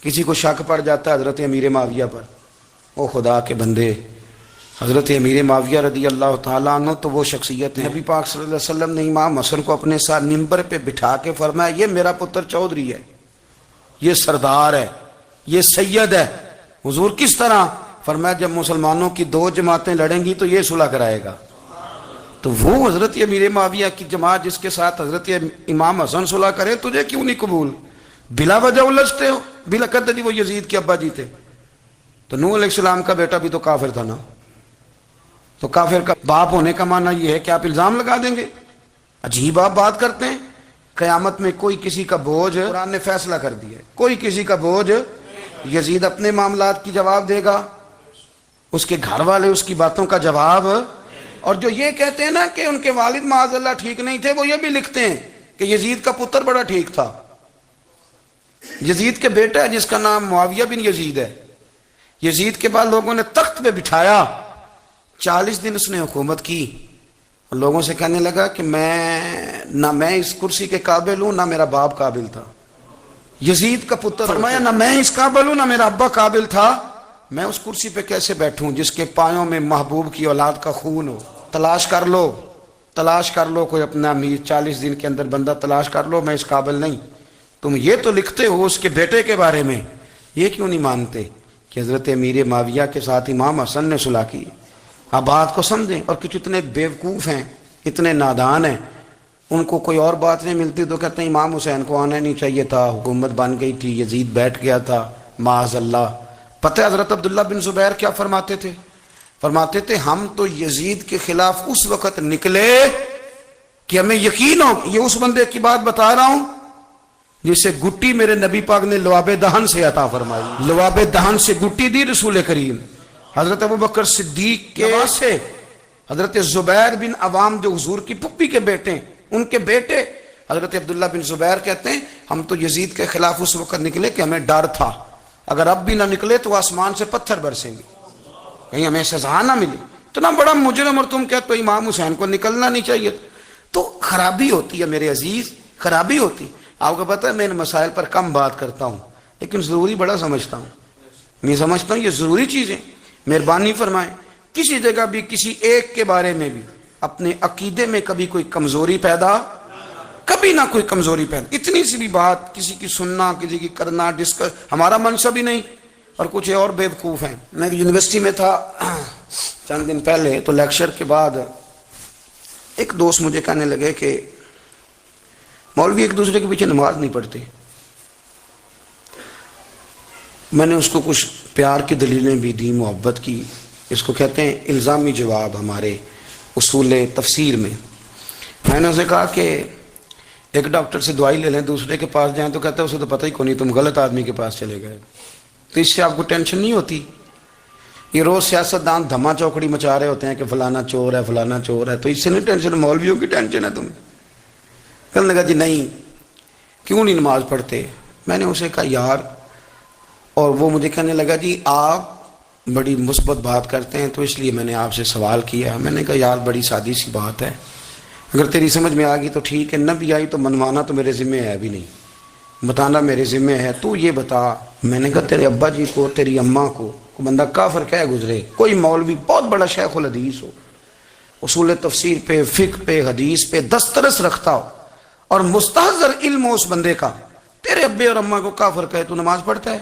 کسی کو شک پڑ جاتا ہے حضرت امیر معاویہ پر، او خدا کے بندے، حضرت امیر معاویہ رضی اللہ تعالیٰ عنہ تو وہ شخصیت ہے، نبی پاک صلی اللہ علیہ وسلم نے امام حسن کو اپنے ساتھ منبر پہ بٹھا کے فرمایا یہ میرا پتر چودھری ہے، یہ سردار ہے، یہ سید ہے۔ حضور کس طرح؟ فرمایا جب مسلمانوں کی دو جماعتیں لڑیں گی تو یہ صلح کرائے گا۔ تو وہ حضرت امیر معاویہ کی جماعت جس کے ساتھ حضرت امام حسن صلح کرے، تجھے کیوں نہیں قبول؟ بلا وجہ الجھتے ہو؟ بلا کہتے تھی وہ یزید کے ابا جی تھے، تو نوح علیہ السلام کا بیٹا بھی تو کافر تھا نا، تو کافر کا باپ ہونے کا معنی یہ ہے کہ آپ الزام لگا دیں گے؟ عجیب آپ بات کرتے ہیں۔ قیامت میں کوئی کسی کا بوجھ، قرآن نے فیصلہ کر دیا ہے، کوئی کسی کا بوجھ، یزید اپنے معاملات کی جواب دے گا، اس کے گھر والے اس کی باتوں کا جواب، اور جو یہ کہتے ہیں نا کہ ان کے والد معاذ اللہ ٹھیک نہیں تھے، وہ یہ بھی لکھتے ہیں کہ یزید کا پتر بڑا ٹھیک تھا۔ یزید کے بیٹا ہے جس کا نام معاویہ بن یزید ہے، یزید کے بعد لوگوں نے تخت پہ بٹھایا، 40 دن اس نے حکومت کی، اور لوگوں سے کہنے لگا کہ میں اس کرسی کے قابل ہوں، نہ میرا باپ قابل تھا۔ یزید کا پتر فرمایا نہ میں اس قابل ہوں، نہ میرا ابا قابل تھا، میں اس کرسی پہ کیسے بیٹھوں جس کے پایوں میں محبوب کی اولاد کا خون ہو؟ تلاش کر لو کوئی اپنا امیر، 40 دن کے اندر بندہ تلاش کر لو، میں اس قابل نہیں۔ تم یہ تو لکھتے ہو اس کے بیٹے کے بارے میں، یہ کیوں نہیں مانتے کہ حضرت امیر معاویہ کے ساتھ امام حسن نے صلح کی؟ آپ بات کو سمجھیں۔ اور کچھ اتنے بیوقوف ہیں، اتنے نادان ہیں، ان کو کوئی اور بات نہیں ملتی تو کہتے ہیں امام حسین کو آنا نہیں چاہیے تھا، حکومت بن گئی تھی، یزید بیٹھ گیا تھا، معاذ اللہ۔ پتہ ہے حضرت عبداللہ بن زبیر کیا فرماتے تھے؟ فرماتے تھے ہم تو یزید کے خلاف اس وقت نکلے کہ ہمیں یقین ہو، یہ اس بندے کی بات بتا رہا ہوں جسے گٹی میرے نبی پاک نے لواب دہن سے عطا فرمائی، لواب دہن سے گٹی دی رسول کریم۔ حضرت ابوبکر صدیق کے سے حضرت زبیر بن عوام جو حضور کی پھپھی کے بیٹے ہیں، ان کے بیٹے حضرت عبداللہ بن زبیر کہتے ہیں ہم تو یزید کے خلاف اس وقت نکلے کہ ہمیں ڈر تھا اگر اب بھی نہ نکلے تو آسمان سے پتھر برسیں گے، کہیں ہمیں سزا نہ ملی، اتنا بڑا مجرم، اور تم کہتے ہو امام حسین کو نکلنا نہیں چاہیے۔ تو خرابی ہوتی ہے میرے عزیز، خرابی ہوتی۔ آپ کو پتہ ہے میں ان مسائل پر کم بات کرتا ہوں لیکن ضروری بڑا سمجھتا ہوں، میں سمجھتا ہوں یہ ضروری چیزیں۔ مہربانی فرمائیں کسی جگہ بھی کسی ایک کے بارے میں بھی اپنے عقیدے میں کبھی کوئی کمزوری پیدا، کبھی نہ کوئی کمزوری پیدا، اتنی سی بھی بات کسی کی سننا، کسی کی کرنا، ڈسکس، ہمارا منصب ہی نہیں، اور کچھ اور بیوقوف ہیں۔ میں یونیورسٹی میں تھا چند دن پہلے، تو لیکچر کے بعد ایک دوست مجھے کہنے لگے کہ مولوی ایک دوسرے کے پیچھے نماز نہیں پڑھتے۔ میں نے اس کو کچھ پیار کی دلیلیں بھی دی، محبت کی، اس کو کہتے ہیں الزامی جواب ہمارے اصول تفسیر میں۔ میں نے اسے کہا کہ ایک ڈاکٹر سے دوائی لے لیں، دوسرے کے پاس جائیں تو کہتا ہے اسے تو پتہ ہی کو نہیں، تم غلط آدمی کے پاس چلے گئے۔ تو اس سے آپ کو ٹینشن نہیں ہوتی؟ یہ روز سیاستدان دھما چوکڑی مچا رہے ہوتے ہیں کہ فلانا چور ہے، فلانا چور ہے، تو اس سے نہیں ٹینشن، مولویوں کی ٹینشن ہے تمہیں۔ کہنے لگا جی نہیں، کیوں نہیں نماز پڑھتے؟ میں نے اسے کہا یار، اور وہ مجھے کہنے لگا جی آپ بڑی مثبت بات کرتے ہیں تو اس لیے میں نے آپ سے سوال کیا۔ میں نے کہا یار بڑی سادی سی بات ہے، اگر تیری سمجھ میں آ گئی تو ٹھیک ہے، نہ بھی آئی تو منوانا تو میرے ذمہ ہے بھی نہیں، بتانا میرے ذمہ ہے۔ تو یہ بتا، میں نے کہا تیرے ابا جی کو، تیری اماں کو بندہ کافر کہہ گزرے، کوئی مولوی بہت بڑا شیخ الحدیث ہو، اصول تفسیر پہ، فقہ پہ، حدیث پہ دسترس رکھتا ہو، اور مستحضر علم ہو اس بندے کا، تیرے ابے اور اماں کو کافر کہے تو نماز پڑھتا ہے؟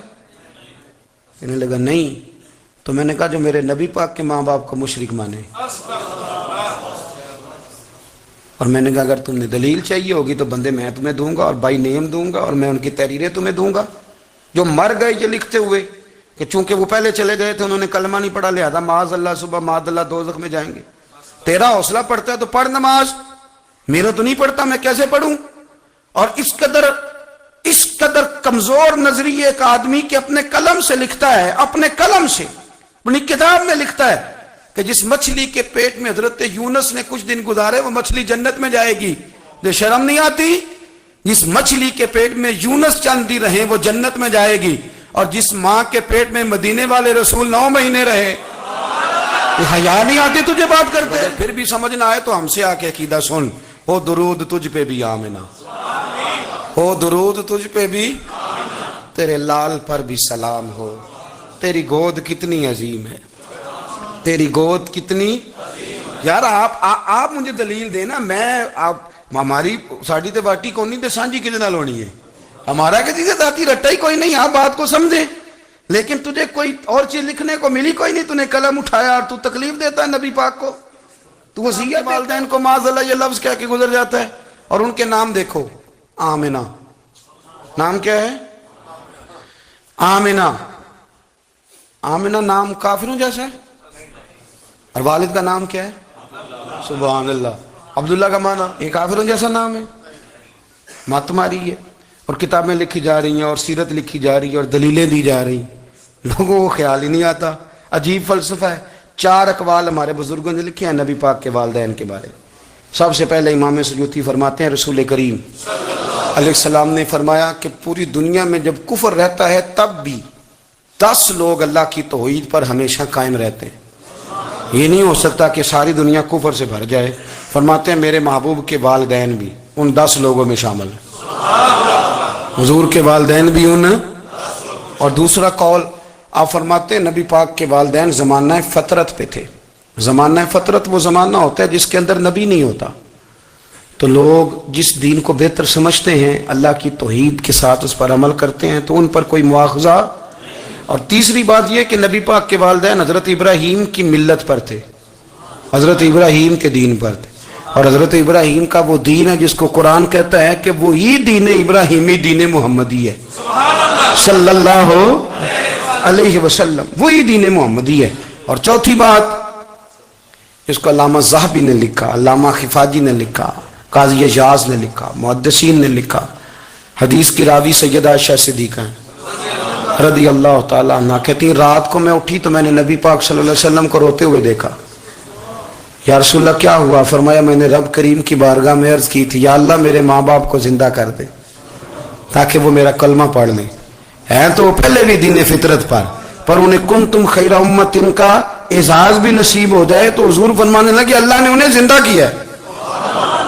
کہنے لگا نہیں۔ تو میں نے کہا جو میرے نبی پاک کے ماں باپ کو مشرک مانے، اور میں نے کہا اگر تم نے دلیل چاہیے ہوگی تو بندے میں تمہیں دوں گا، اور بائی نیم دوں گا، اور میں ان کی تحریریں تمہیں دوں گا جو مر گئے یہ لکھتے ہوئے کہ چونکہ وہ پہلے چلے گئے تھے، انہوں نے کلمہ نہیں پڑھا، لہذا معاذ اللہ صبح معاذ اللہ دوزخ میں جائیں گے۔ تیرا حوصلہ پڑھتا ہے تو پڑھ نماز، میرا تو نہیں پڑھتا، میں کیسے پڑھوں؟ اور اس قدر کمزور نظریے ایک آدمی کے اپنے قلم سے لکھتا ہے، اپنے قلم سے اپنی کتاب میں لکھتا ہے کہ جس مچھلی کے پیٹ میں حضرت یونس نے کچھ دن گزارے وہ مچھلی جنت میں جائے گی۔ جو شرم نہیں آتی؟ جس مچھلی کے پیٹ میں یونس چند دن رہے وہ جنت میں جائے گی، اور جس ماں کے پیٹ میں مدینے والے رسول 9 مہینے رہے، حیا نہیں آتی تجھے بات کرتے؟ پھر بھی سمجھ نہ آئے تو ہم سے آ کے عقیدہ سن، ہو درود تجھ پہ بھی آمنہ، ہو درود تجھ پہ بھی۔ تیرے لال پر بھی سلام ہو، تیری گود کتنی عظیم ہے، تیری گود کتنی. یار آپ مجھے دلیل دینا. میں آپ ہماری ساڑی تے باٹی کونی تے سانجی کدے نال ہونی ہے؟ ہمارا کسی سے ذاتی رٹا ہی کوئی نہیں. آپ بات کو سمجھے. لیکن تجھے کوئی اور چیز لکھنے کو ملی کوئی نہیں. تو نے قلم اٹھایا اور تو تکلیف دیتا ہے نبی پاک کو. تو وصیت والدین کو معاذ اللہ یہ لفظ کہہ کے گزر جاتا ہے. اور ان کے نام دیکھو. آمنہ نام کیا ہے؟ آمنہ. آمنہ نام کافروں جیسا ہے. اور والد کا نام کیا ہے؟ سبحان اللہ. عبداللہ کا معنی یہ کافروں جیسا نام ہے. مات ماری ہے. اور کتابیں لکھی جا رہی ہیں اور سیرت لکھی جا رہی ہے اور دلیلیں دی جا رہی ہیں. لوگوں کو خیال ہی نہیں آتا. عجیب فلسفہ ہے. 4 اقوال ہمارے بزرگوں نے لکھے ہیں نبی پاک کے والدین کے بارے. سب سے پہلے امام سیوطی فرماتے ہیں رسول کریم علیہ السلام نے فرمایا کہ پوری دنیا میں جب کفر رہتا ہے تب بھی 10 لوگ اللہ کی توحید پر ہمیشہ قائم رہتے ہیں. یہ نہیں ہو سکتا کہ ساری دنیا کفر سے بھر جائے. فرماتے ہیں میرے محبوب کے والدین بھی ان 10 لوگوں میں شامل ہیں. حضور کے والدین بھی ان. اور دوسرا قول آپ فرماتے ہیں نبی پاک کے والدین زمانہ فطرت پہ تھے. زمانہ فطرت وہ زمانہ ہوتا ہے جس کے اندر نبی نہیں ہوتا. تو لوگ جس دین کو بہتر سمجھتے ہیں اللہ کی توحید کے ساتھ اس پر عمل کرتے ہیں تو ان پر کوئی مواخذہ. اور تیسری بات یہ کہ نبی پاک کے والدین حضرت ابراہیم کی ملت پر تھے. حضرت ابراہیم کے دین پر تھے. اور حضرت ابراہیم کا وہ دین ہے جس کو قرآن کہتا ہے کہ وہی دین ابراہیمی دین محمدی ہے صلی اللہ علیہ وسلم. وہی دین محمدی ہے. اور چوتھی بات اس کو علامہ ذہبی نے لکھا, علامہ خفاجی نے لکھا, قاضی اجاز نے لکھا, محدثین نے لکھا. حدیث کی راوی سیدہ عائشہ صدیقہ رضی اللہ تعالیٰ عنہ کہتی ہیں رات کو میں اٹھی تو میں نے نبی پاک صلی اللہ علیہ وسلم کو روتے ہوئے دیکھا. یا رسول اللہ کیا ہوا؟ فرمایا میں نے رب کریم کی بارگاہ میں عرض کی تھی یا اللہ میرے ماں باپ کو زندہ کر دے تاکہ وہ میرا کلمہ پڑھ لیں. ہیں تو پہلے بھی دین فطرت پر انہیں کنتم خیر امت ان کا اعزاز بھی نصیب ہو جائے تو حضور فرمانے لگے اللہ نے انہیں زندہ کیا ہے,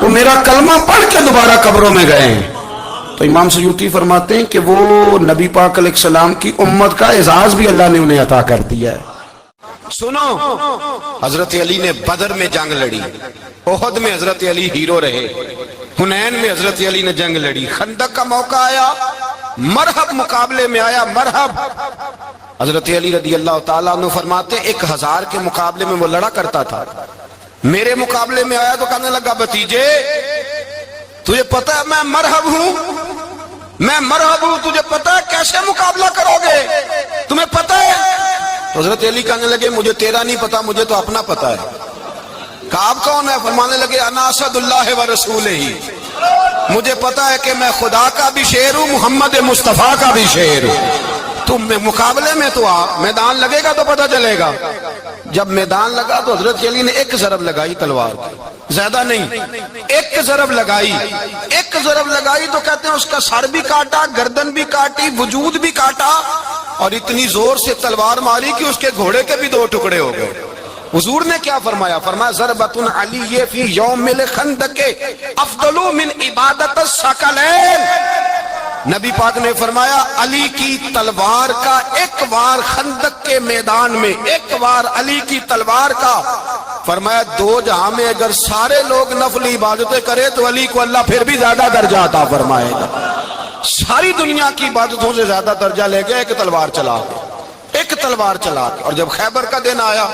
وہ میرا کلمہ پڑھ کے دوبارہ قبروں میں گئے ہیں. تو امام سیوطی فرماتے ہیں کہ وہ نبی پاک علیہ السلام کی امت کا اعزاز بھی اللہ نے انہیں عطا کر دیا ہے. سنو, حضرت علی نے بدر میں جنگ لڑی, احد میں حضرت علی ہیرو رہے, حنین میں حضرت علی نے جنگ لڑی, خندق کا موقع آیا مرحب مقابلے میں آیا مرحب. حضرت علی رضی اللہ تعالیٰ عنہ فرماتے 1000 کے مقابلے میں وہ لڑا کرتا تھا. میرے مقابلے میں آیا تو کہنے لگا بھتیجے تجھے پتہ ہے میں مرحب ہوں, میں مرحب ہوں, تجھے پتہ ہے کیسے مقابلہ کرو گے, تمہیں پتہ ہے؟ حضرت علی کہنے لگے مجھے تیرا نہیں پتا, مجھے تو اپنا پتا ہے. کہا آپ کون ہے؟ فرمانے لگے انا اسد اللہ و رسولہ, مجھے پتا ہے کہ میں خدا کا بھی شیر ہوں محمد مصطفیٰ کا بھی شیر ہوں. تم مقابلے میں تو آ, میدان لگے گا تو پتہ چلے گا. جب میدان لگا تو حضرت علی نے 1 ضرب لگائی تلوار کی, زیادہ نہیں, 1 ضرب لگائی. 1 ضرب لگائی تو کہتے ہیں اس کا سر بھی کاٹا, گردن بھی کاٹی, وجود بھی کاٹا, اور اتنی زور سے تلوار ماری کہ اس کے گھوڑے کے بھی 2 ٹکڑے ہو گئے. حضور نے کیا فرمایا؟ فرمایا ضربۃ علی فی یوم الخندق افضل من عبادت الثقلین. نبی پاک نے فرمایا علی کی تلوار کا 1 وار خندق کے میدان میں, 1 وار علی کی تلوار کا, فرمایا 2 جہاں میں اگر سارے لوگ نفل عبادتیں کرے تو علی کو اللہ پھر بھی زیادہ درجہ عطا فرمائے گا. ساری دنیا کی عبادتوں سے زیادہ درجہ لے گیا 1 تلوار چلا کے, 1 تلوار چلا کے. اور جب خیبر کا دن آیا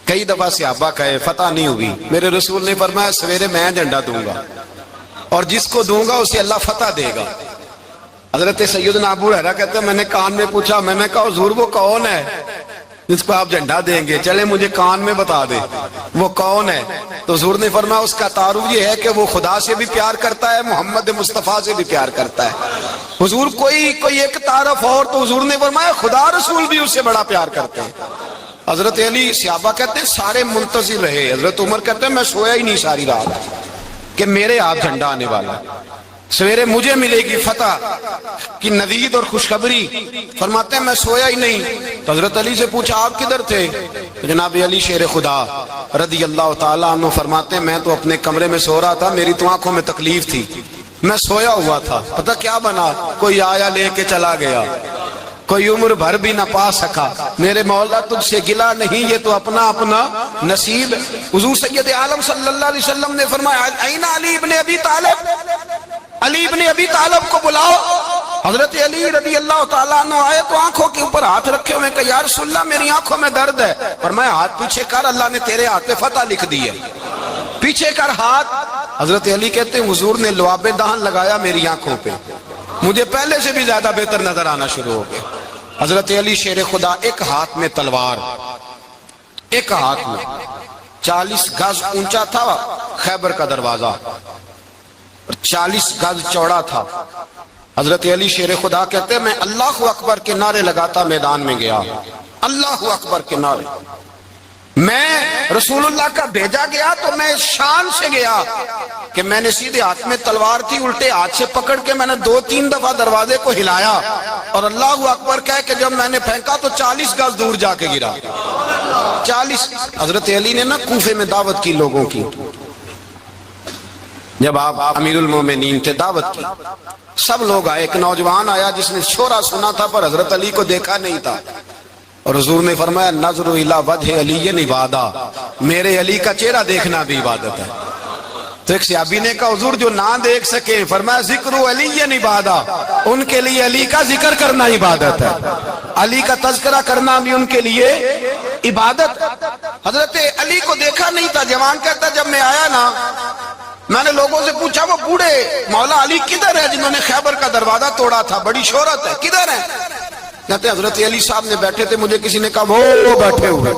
کئی دفعہ صحابہ کہے فتح نہیں ہوئی, میرے رسول نے فرمایا سویرے میں جھنڈا دوں گا اور جس کو دوں گا اسے اللہ فتح دے گا. حضرت سیدنا ابو ہریرہ کہتے ہیں میں نے کان میں پوچھا, میں نے کہا حضور وہ کون ہے جس کو آپ جھنڈا دیں گے؟ چلے مجھے کان میں بتا دے وہ کون ہے. تو حضور نے فرمایا اس کا تعارف یہ ہے کہ وہ خدا سے بھی پیار کرتا ہے, محمد مصطفیٰ سے بھی پیار کرتا ہے. حضور کوئی ایک تعارف اور, تو حضور نے فرمایا خدا رسول بھی اس سے بڑا پیار کرتے ہیں. حضرت علی صحابہ کہتے ہیں سارے منتظر رہے. حضرت عمر کہتے ہیں میں سویا ہی نہیں ساری رات کہ میرے ہاتھ جھنڈا آنے والا, سویرے مجھے ملے گی فتح کی نوید اور خوشخبری. فرماتے ہیں میں سویا ہی نہیں. تو حضرت علی سے پوچھا آپ کدھر تھے؟ جناب علی شیر خدا رضی اللہ تعالیٰ عنہ فرماتے ہیں میں تو اپنے کمرے میں سو رہا تھا, میری تو آنکھوں میں تکلیف تھی, میں سویا ہوا تھا، پتہ کیا بنا، کوئی آیا لے کے چلا گیا، کوئی عمر بھر بھی نہ پا سکا۔ میرے مولا تجھ سے گلا نہیں، یہ تو اپنا اپنا نصیب۔ حضور سید عالم صلی اللہ علیہ وسلم نے فرمایا این علی ابن ابی طالب، علی ابن ابی طالب کو بلاؤ۔ حضرت علی رضی اللہ تعالیٰ عنہ آئے تو آنکھوں کے اوپر ہاتھ رکھے ہوئے کہ یا رسول اللہ میری آنکھوں میں درد ہے۔ فرمایا ہاتھ پیچھے کر، اللہ نے تیرے ہاتھ پہ فتح لکھ دی ہے، پیچھے کر ہاتھ۔ حضرت علی کہتے ہیں حضور نے لعاب دہن لگایا میری آنکھوں پہ، مجھے پہلے سے بھی زیادہ بہتر نظر آنا شروع ہو گیا۔ حضرت علی شیر خدا، ایک ہاتھ میں تلوار، ایک ہاتھ میں 40 گز اونچا تھا خیبر کا دروازہ، 40 گز چوڑا تھا۔ حضرت علی شیر خدا کہتے ہیں میں اللہ اکبر کے نعرے لگاتا میدان میں گیا، اللہ اکبر کے نعرے۔ میں رسول اللہ کا بھیجا گیا تو میں شان سے گیا کہ میں نے سیدھے ہاتھ میں تلوار تھی، الٹے ہاتھ سے پکڑ کے میں نے 2-3 دفعہ دروازے کو ہلایا اور اللہ اکبر کہہ کے جب میں نے پھینکا تو 40 گز دور جا کے گرا۔ 40۔ حضرت علی نے نا کوفے میں دعوت کی لوگوں کی، جب آپ امیر المومنین تھے، دعوت کی، سب لوگ آئے۔ ایک نوجوان آیا جس نے شورا سنا تھا پر حضرت علی کو دیکھا نہیں تھا، اور حضور نے فرمایا نظر الی وجہ علی عبادہ، میرے علی کا چہرہ دیکھنا بھی عبادت ہے۔ تو ایک صحابی نے کہا حضور جو نہ دیکھ سکے، فرمایا ذکر علی عبادہ، ان کے لیے علی کا ذکر کرنا عبادت ہے، علی کا تذکرہ کرنا بھی ان کے لیے عبادت۔ حضرت علی کو دیکھا نہیں تھا۔ جوان کہتا جب میں آیا نا، میں نے لوگوں سے پوچھا وہ بوڑھے مولا علی کدھر ہے جنہوں نے خیبر کا دروازہ توڑا تھا، بڑی شہرت ہے، کدھر ہے؟ کہتے ہیں حضرت علی صاحب نے بیٹھے تھے، مجھے کسی نے کہا وہ بیٹھے ہوئے۔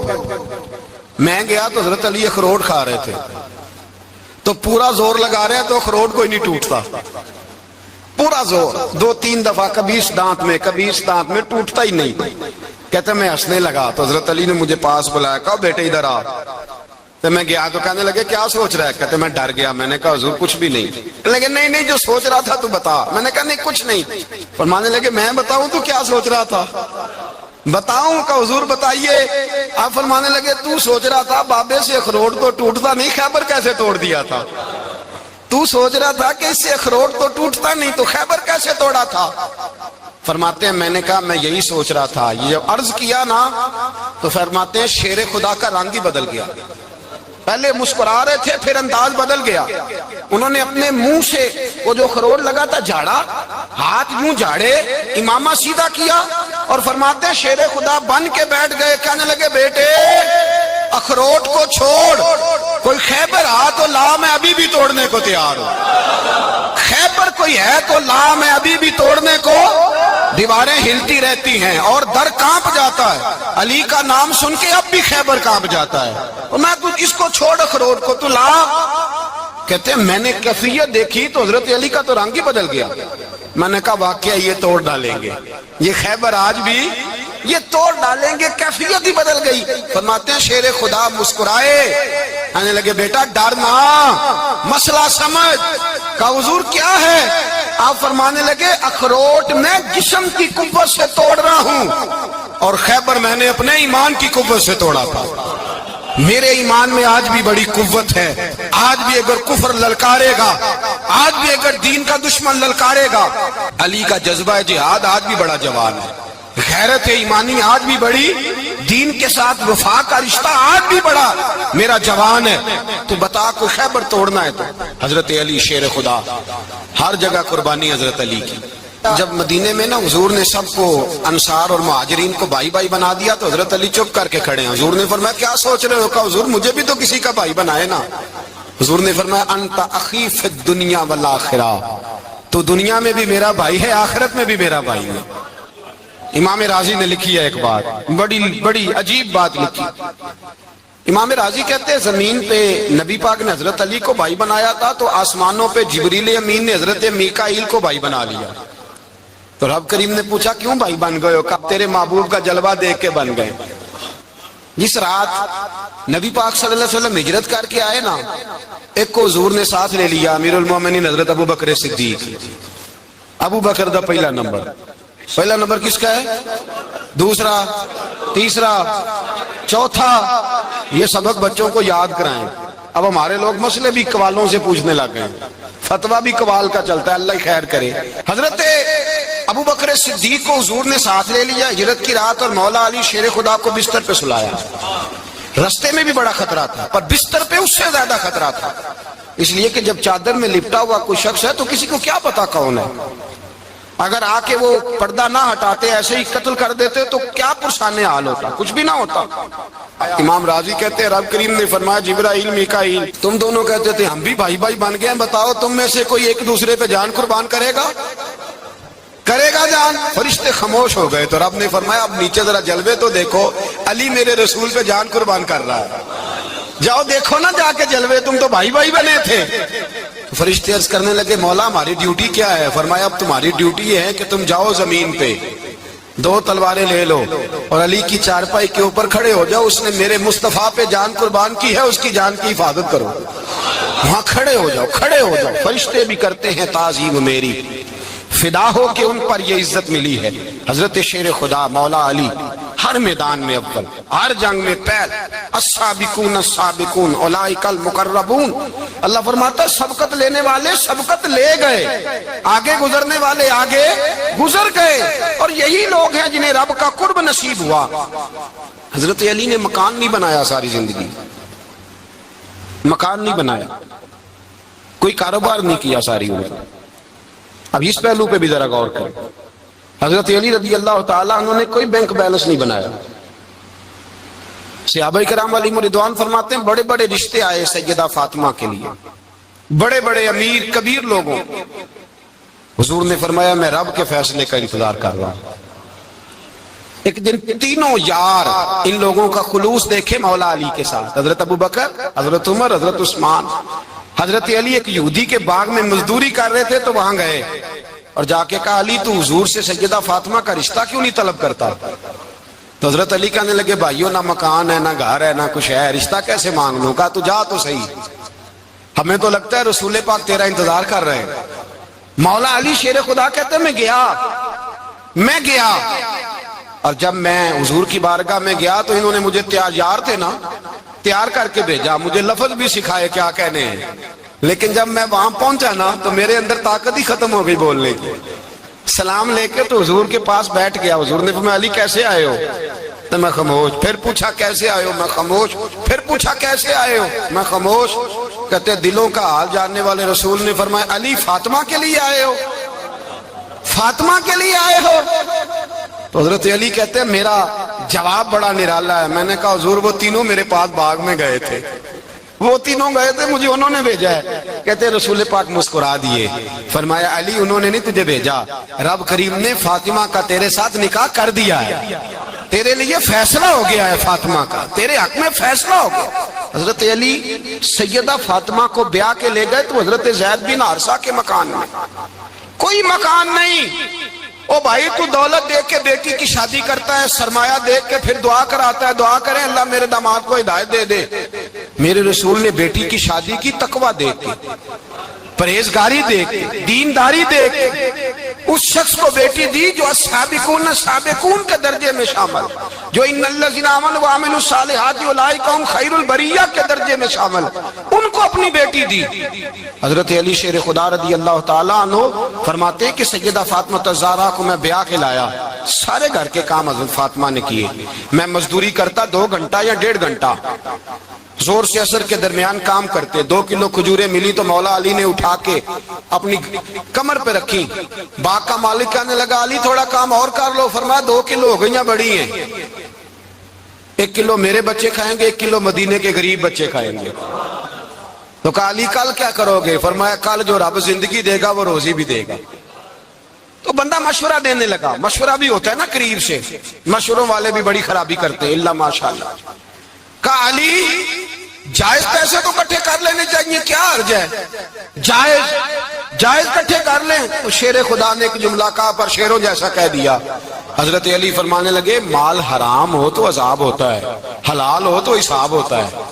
میں گیا تو حضرت علی اخروٹ کھا رہے تھے، تو پورا زور لگا رہے ہیں تو اخروٹ کوئی نہیں ٹوٹتا، پورا زور 2-3 دفعہ، کبھی اس دانت میں کبھی اس دانت میں، ٹوٹتا ہی نہیں۔ کہتے میں ہنسنے لگا تو حضرت علی نے مجھے پاس بلایا، کہا بیٹے ادھر آ۔ تو میں گیا تو کہنے لگے کیا سوچ رہا ہے؟ کہتے میں ڈر گیا۔ میں نے کہا حضور کچھ بھی نہیں۔ لگے نہیں نہیں جو سوچ رہا تھا تو بتا۔ میں نے کہا نہیں کچھ نہیں۔ فرمانے لگے میں بتاؤں تو کیا سوچ رہا تھا؟ بتاؤں؟ کہ حضور بتائیے۔ آپ فرمانے لگے تو سوچ رہا تھا بابے سے اخروٹ تو ٹوٹتا نہیں، خیبر کیسے توڑ دیا تھا؟ تو سوچ رہا تھا کہ اس سے اخروٹ تو ٹوٹتا نہیں تو خیبر کیسے توڑا تھا؟ فرماتے ہیں میں نے کہا میں یہی سوچ رہا تھا۔ یہ جب عرض کیا نا تو فرماتے ہیں شیر خدا کا رنگ ہی بدل گیا، پہلے مسکرا رہے تھے پھر انداز بدل گیا۔ انہوں نے اپنے منہ سے وہ جو خروٹ لگا تھا جھاڑا، ہاتھ یوں جھاڑے، امامہ سیدھا کیا اور فرماتے ہیں شیر خدا بن کے بیٹھ گئے۔ کہنے لگے بیٹے اخروٹ کو چھوڑ، کوئی خیبر آ تو لا، میں ابھی بھی توڑنے کو تیار ہوں۔ خیبر کوئی ہے تو لا، میں ابھی بھی توڑنے کو۔ دیواریں ہلتی رہتی ہیں اور در کانپ جاتا ہے، علی کا نام سن کے اب بھی خیبر کانپ جاتا ہے، اور میں تو اس کو چھوڑ اخروٹ کو تو لا۔ کہتے ہیں میں نے کیفیت دیکھی تو حضرت علی کا تو رنگ ہی بدل گیا۔ میں نے کہا واقعہ یہ توڑ ڈالیں گے، یہ خیبر آج بھی یہ توڑ ڈالیں گے، کیفیت ہی بدل گئی۔ فرماتے ہیں شیر خدا مسکرائے، آنے لگے بیٹا ڈرنا، مسئلہ سمجھ۔ کہا حضور کیا ہے؟ آپ فرمانے لگے اخروٹ میں جسم کی قوت سے توڑ رہا ہوں اور خیبر میں نے اپنے ایمان کی قوت سے توڑا تھا۔ میرے ایمان میں آج بھی بڑی قوت ہے، آج بھی اگر کفر للکارے گا، آج بھی اگر دین کا دشمن للکارے گا، علی کا جذبہ جہاد آج بھی بڑا جوان ہے، غیرت ایمانی آج بھی بڑی، دین کے ساتھ وفا کا رشتہ آج بھی بڑا میرا جوان ہے۔ تو بتا کو خیبر توڑنا ہے تو حضرت علی شیر خدا، ہر جگہ قربانی حضرت علی کی۔ جب مدینے میں نا حضور نے سب کو انصار اور مہاجرین کو بھائی بھائی بنا دیا تو حضرت علی چپ کر کے کھڑے ہیں۔ حضور نے فرمایا کیا سوچ رہے ہو؟ کہا حضور مجھے بھی تو کسی کا بھائی بنائے نا۔ حضور نے فرمایا انت اخی فی الدنیا والآخرہ، تو دنیا میں بھی میرا بھائی ہے، آخرت میں بھی میرا بھائی ہے۔ امام راضی نے لکھی ہے ایک بات، بڑی عجیب بات لکھی۔ امام راضی کہتے ہیں زمین پہ نبی پاک نے حضرت علی کو بھائی بنایا تھا تو آسمانوں پہ جبریل امین نے حضرت میکائیل کو بھائی بنا لیا۔ تو رب کریم نے پوچھا کیوں بھائی بن گئے ہو؟ کہا تیرے محبوب کا جلوہ دیکھ کے بن گئے۔ جس رات نبی پاک صلی اللہ علیہ وسلم ہجرت کر کے آئے نا، ایک کو حضور نے ساتھ لے لیا، امیر المومنین حضرت ابو بکر صدیق۔ ابو بکر دا پہلا نمبر کس کا ہے؟ دوسرا، تیسرا، چوتھا۔ یہ سبق بچوں کو یاد کرائیں۔ اب ہمارے لوگ مسئلے بھی قوالوں سے پوچھنے لگ گئے۔ فتویٰ بھی کمال کا چلتا ہے، اللہ ہی خیر کرے۔ حضرت ابو بکر صدیق کو حضور نے ساتھ لے لیا ہجرت کی رات، اور مولا علی شیر خدا کو بستر پہ سلایا۔ رستے میں بھی بڑا خطرہ تھا، پر بستر پہ اس سے زیادہ خطرہ تھا، اس لیے کہ جب چادر میں لپٹا ہوا کوئی شخص ہے تو کسی کو کیا پتا کون ہے، اگر آ کے وہ پردہ نہ ہٹاتے ایسے ہی قتل کر دیتے تو کیا پرسان حال ہوتا، کچھ بھی نہ ہوتا۔ امام راضی کہتے ہیں رب کریم نے فرمایا جبرائیل میکائیل تم دونوں کہتے تھے ہم بھی بھائی بھائی بن گئے ہیں، بتاؤ تم میں سے کوئی ایک دوسرے پہ جان قربان کرے گا جان؟ فرشتے خاموش ہو گئے تو رب نے فرمایا اب نیچے ذرا جلوے تو دیکھو، علی میرے رسول پہ جان قربان کر رہا ہے، جاؤ دیکھو نا جا کے جلوے، تم تو بھائی بھائی بنے تھے۔ فرشتے عرض کرنے لگے مولا ہماری ڈیوٹی کیا ہے؟ فرمایا اب تمہاری ڈیوٹی یہ ہے کہ تم جاؤ زمین پہ 2 تلواریں لے لو اور علی کی چارپائی کے اوپر کھڑے ہو جاؤ، اس نے میرے مصطفیٰ پہ جان قربان کی ہے، اس کی جان کی حفاظت کرو، وہاں کھڑے ہو جاؤ۔ فرشتے بھی کرتے ہیں تعظیم میری، فدا ہو کہ ان پر یہ عزت ملی ہے۔ حضرت شیر خدا مولا علی ہر میدان میں اول، ہر جنگ میں پہل، السابقون السابقون اولئک المقربون۔ اللہ فرماتا ہے سبقت لینے والے سبقت لے گئے، آگے گزرنے والے آگے گزر گئے، اور یہی لوگ ہیں جنہیں رب کا قرب نصیب ہوا۔ حضرت علی نے مکان نہیں بنایا، ساری زندگی مکان نہیں بنایا، کوئی کاروبار نہیں کیا ساری عمر۔ اب اس پہلو پہ بھی ذرا غور کریں، حضرت علی رضی اللہ تعالیٰ انہوں نے کوئی بینک بیلنس نہیں بنایا۔ صحابہ کرام علیہم رضوان فرماتے ہیں بڑے بڑے رشتے آئے سیدہ فاطمہ کے لیے، بڑے بڑے امیر کبیر لوگوں، حضور نے فرمایا میں رب کے فیصلے کا انتظار کر رہا ہوں۔ ایک دن تینوں یار ان لوگوں کا خلوص دیکھے مولا علی کے ساتھ، حضرت ابو بکر، حضرت عمر، حضرت عثمان۔ حضرت علی ایک یہودی کے باغ میں مزدوری کر رہے تھے تو وہاں گئے اور جا کے کہا علی تو حضور سے سیدہ فاطمہ کا رشتہ کیوں نہیں طلب کرتا؟ تو حضرت علی کہنے لگے بھائیو نہ مکان ہے نہ گھر ہے نہ کچھ ہے، رشتہ کیسے مانگ لوں؟ کہا تو جا تو صحیح، ہمیں تو لگتا ہے رسول پاک تیرا انتظار کر رہے ہیں۔ مولا علی شیر خدا کہتے میں گیا اور جب میں حضور کی بارگاہ میں گیا تو انہوں نے مجھے تیار تھے نا، تیار کر کے بھیجا، مجھے لفظ بھی سکھائے کیا کہنے ہیں، لیکن جب میں وہاں پہنچا نا تو میرے اندر طاقت ہی ختم ہو گئی بولنے کی۔ سلام لے کے تو حضور کے پاس بیٹھ گیا، حضور نے فرمایا علی کیسے آئے ہو؟ تو میں خاموش، پھر پوچھا کیسے آئے ہو؟ میں خاموش، پھر پوچھا کیسے آئے ہو؟ میں خاموش۔ کہتے دلوں کا حال جاننے والے رسول نے فرمایا علی فاطمہ کے لیے آئے ہو؟ فاطمہ کے لیے آئے ہو؟ تو حضرت علی کہتے ہیں میرا جواب بڑا نرالا ہے، میں نے کہا حضور وہ تینوں میرے پاس باغ میں گئے تھے، وہ تینوں گئے تھے، مجھے انہوں نے بھیجا ہے۔ کہتے رسول پاک مسکرا دیے، فرمایا علی انہوں نے نہیں تجھے بھیجا، رب کریم نے فاطمہ کا تیرے ساتھ نکاح کر دیا ہے، تیرے لیے فیصلہ ہو گیا ہے، فاطمہ کا تیرے حق میں فیصلہ ہو گیا۔ حضرت علی سیدہ فاطمہ کو بیاہ کے لے گئے تو حضرت زید بن حارثہ کے مکان میں، کوئی مکان نہیں۔ او بھائی تو دولت دیکھ کے بیٹی کی شادی کرتا ہے، سرمایہ دیکھ کے پھر دعا کراتا ہے، دعا کریں اللہ میرے داماد کو ہدایت دے دے۔ میرے رسول نے بیٹی کی شادی کی تقوی دیکھ کے، پرہیزگاری دیکھ کے، دینداری دیکھ کے اس شخص کو بیٹی دی جو السابقون السابقون کے درجے میں شامل، جو ان الذین آمنوا وعملوا الصالحات اولئک هم خیر البریہ کے درجے میں شامل، ان کو اپنی بیٹی دی۔ حضرت علی شیر خدا رضی اللہ تعالیٰ عنہ فرماتے کہ سیدہ فاطمہ الزہرا کو میں بیاہ کے لایا، سارے گھر کے کام حضرت فاطمہ نے کیے، میں مزدوری کرتا 2 گھنٹہ یا 1.5 گھنٹہ، زور سے عصر کے درمیان کام کرتے، 2 کلو کھجوریں ملی تو مولا علی نے اٹھا کے اپنی کمر پہ رکھی، باغ کا مالک کہنے لگا علی تھوڑا کام اور کر لو، فرمایا 2 کلو ہو گئیاں بڑی ہیں، 1 کلو میرے بچے کھائیں گے، 1 کلو مدینے کے غریب بچے کھائیں گے۔ تو کہا علی کل کیا کرو گے؟ فرمایا کل جو رب زندگی دے گا وہ روزی بھی دے گا۔ تو بندہ مشورہ دینے لگا، مشورہ بھی ہوتا ہے نا قریب سے، مشوروں والے بھی بڑی خرابی کرتے ہیں اللہ ماشاءاللہ۔ کہا علی جائز پیسے تو کٹھے کر لینے چاہیے، کیا حرج ہے؟ جائز کٹھے کر لیں۔ تو شیر خدا نے ایک جملہ کہا پر شیروں جیسا کہہ دیا۔ حضرت علی فرمانے لگے مال حرام ہو تو عذاب ہوتا ہے، حلال ہو تو حساب ہوتا ہے،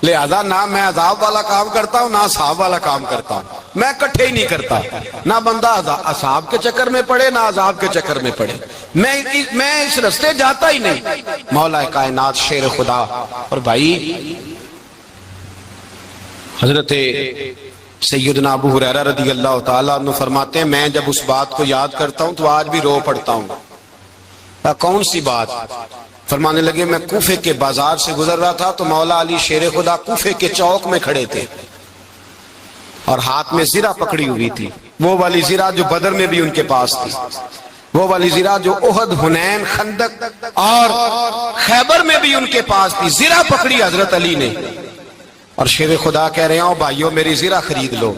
لہذا نہ میں عذاب والا کام کرتا ہوں نہ حساب والا کام کرتا ہوں، میں کٹھے ہی نہیں کرتا، نہ بندہ عذاب کے چکر میں پڑے نہ عذاب کے چکر میں پڑے، میں اس رستے جاتا ہی نہیں۔ مولا کائنات شیر خدا۔ اور بھائی حضرت سیدنا ابو ہریرہ رضی اللہ تعالیٰ عنہ فرماتے ہیں میں جب اس بات کو یاد کرتا ہوں تو آج بھی رو پڑتا ہوں. کون سی بات؟ فرمانے لگے میں کوفے کے بازار سے گزر رہا تھا تو مولا علی شیر خدا کوفے کے چوک میں کھڑے تھے اور ہاتھ میں زرہ پکڑی ہوئی تھی، وہ والی زرہ جو بدر میں بھی ان کے پاس تھی، وہ والی زرہ جو احد، حنین، خندق اور خیبر میں بھی ان کے پاس تھی. زرہ پکڑی حضرت علی نے اور شیر خدا کہہ رہے ہیں بھائیو میری زرہ خرید لو.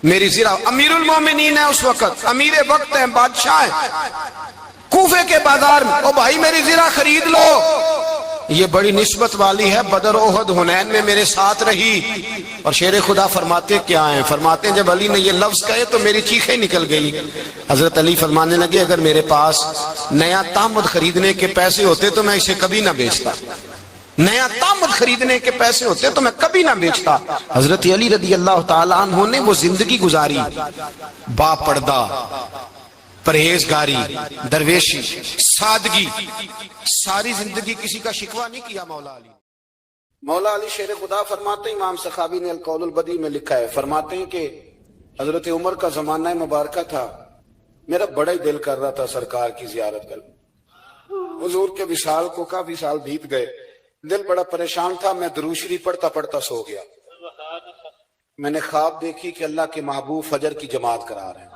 میری زرہ، امیر المومنین ہے اس وقت، امیر وقت ہیں، بادشاہ ہیں، کوفے کے بازار میں، او بھائی میری زرہ خرید لو. یہ بڑی نسبت والی ہے، بدر، احد، حنین میں میرے ساتھ رہی. اور شیر خدا فرماتے کیا ہیں؟ فرماتے ہیں جب علی نے یہ لفظ کہے تو میری چیخیں نکل گئی. حضرت علی فرمانے لگے اگر میرے پاس نیا تامد خریدنے کے پیسے ہوتے تو میں اسے کبھی نہ بیچتا، نیا تامد خریدنے کے پیسے ہوتے تو میں کبھی نہ بیچتا. حضرت علی رضی اللہ تعالیٰ عنہ نے وہ زندگی گزاری، با پردہ، پرہیزگاری، درویشی، سادگی، ساری زندگی کسی کا شکوہ نہیں کیا مولا علی. مولا علی شیر خدا فرماتے ہیں، امام سخاوی نے القول البدیع میں لکھا ہے، فرماتے ہیں کہ حضرت عمر کا زمانہ مبارکہ تھا، میرا بڑا ہی دل کر رہا تھا سرکار کی زیارت کر. حضور کے وصال کو کافی سال بیت گئے، دل بڑا پریشان تھا. میں درود شریف پڑھتا پڑھتا سو گیا. میں نے خواب دیکھی کہ اللہ کے محبوب فجر کی جماعت کرا رہے ہیں.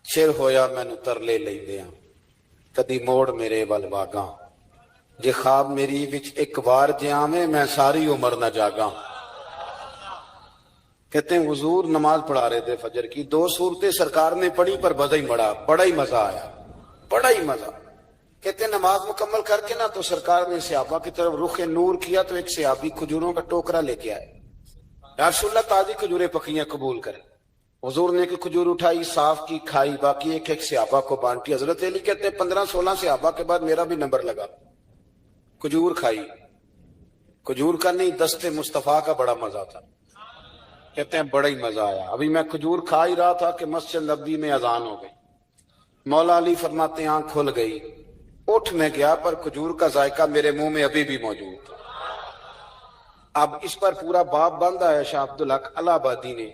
شیر ہویا میں نے ترلے لئی دیاں کدی موڑ میرے ول واگاں، جے خواب میری وچ ایک بار جیامے میں ساری عمر نہ جاگاں. کہتے ہیں حضور نماز پڑھا رہے تھے فجر کی، 2 سورتیں سرکار نے پڑھی پر بڑا ہی مزہ آیا، بڑا ہی مزہ. کہتے ہیں نماز مکمل کر کے نا تو سرکار نے صحابہ کی طرف رخ نور کیا تو ایک صحابی کھجوروں کا ٹوکرا لے کے آئے. یا رسول اللہ تازی کھجوریں پکیاں قبول کریں. حضور نے ایک کھجور اٹھائی، صاف کی، کھائی، باقی ایک ایک صحابہ کو بانٹی. حضرت علی کہتے ہیں 15-16 صحابہ کے بعد میرا بھی نمبر لگا. کھجور کھائی، کھجور کا نہیں دست مصطفیٰ کا بڑا مزہ تھا. کہتے ہیں بڑا ہی مزہ آیا. ابھی میں کھجور کھا ہی رہا تھا کہ مسجد نبوی میں اذان ہو گئی. مولا علی فرماتے ہیں آنکھ کھل گئی، اٹھ میں گیا پر کھجور کا ذائقہ میرے منہ میں ابھی بھی موجود. اب اس پر پورا باب باندھا ہے شاہ عبدالحق الہ آبادی نے.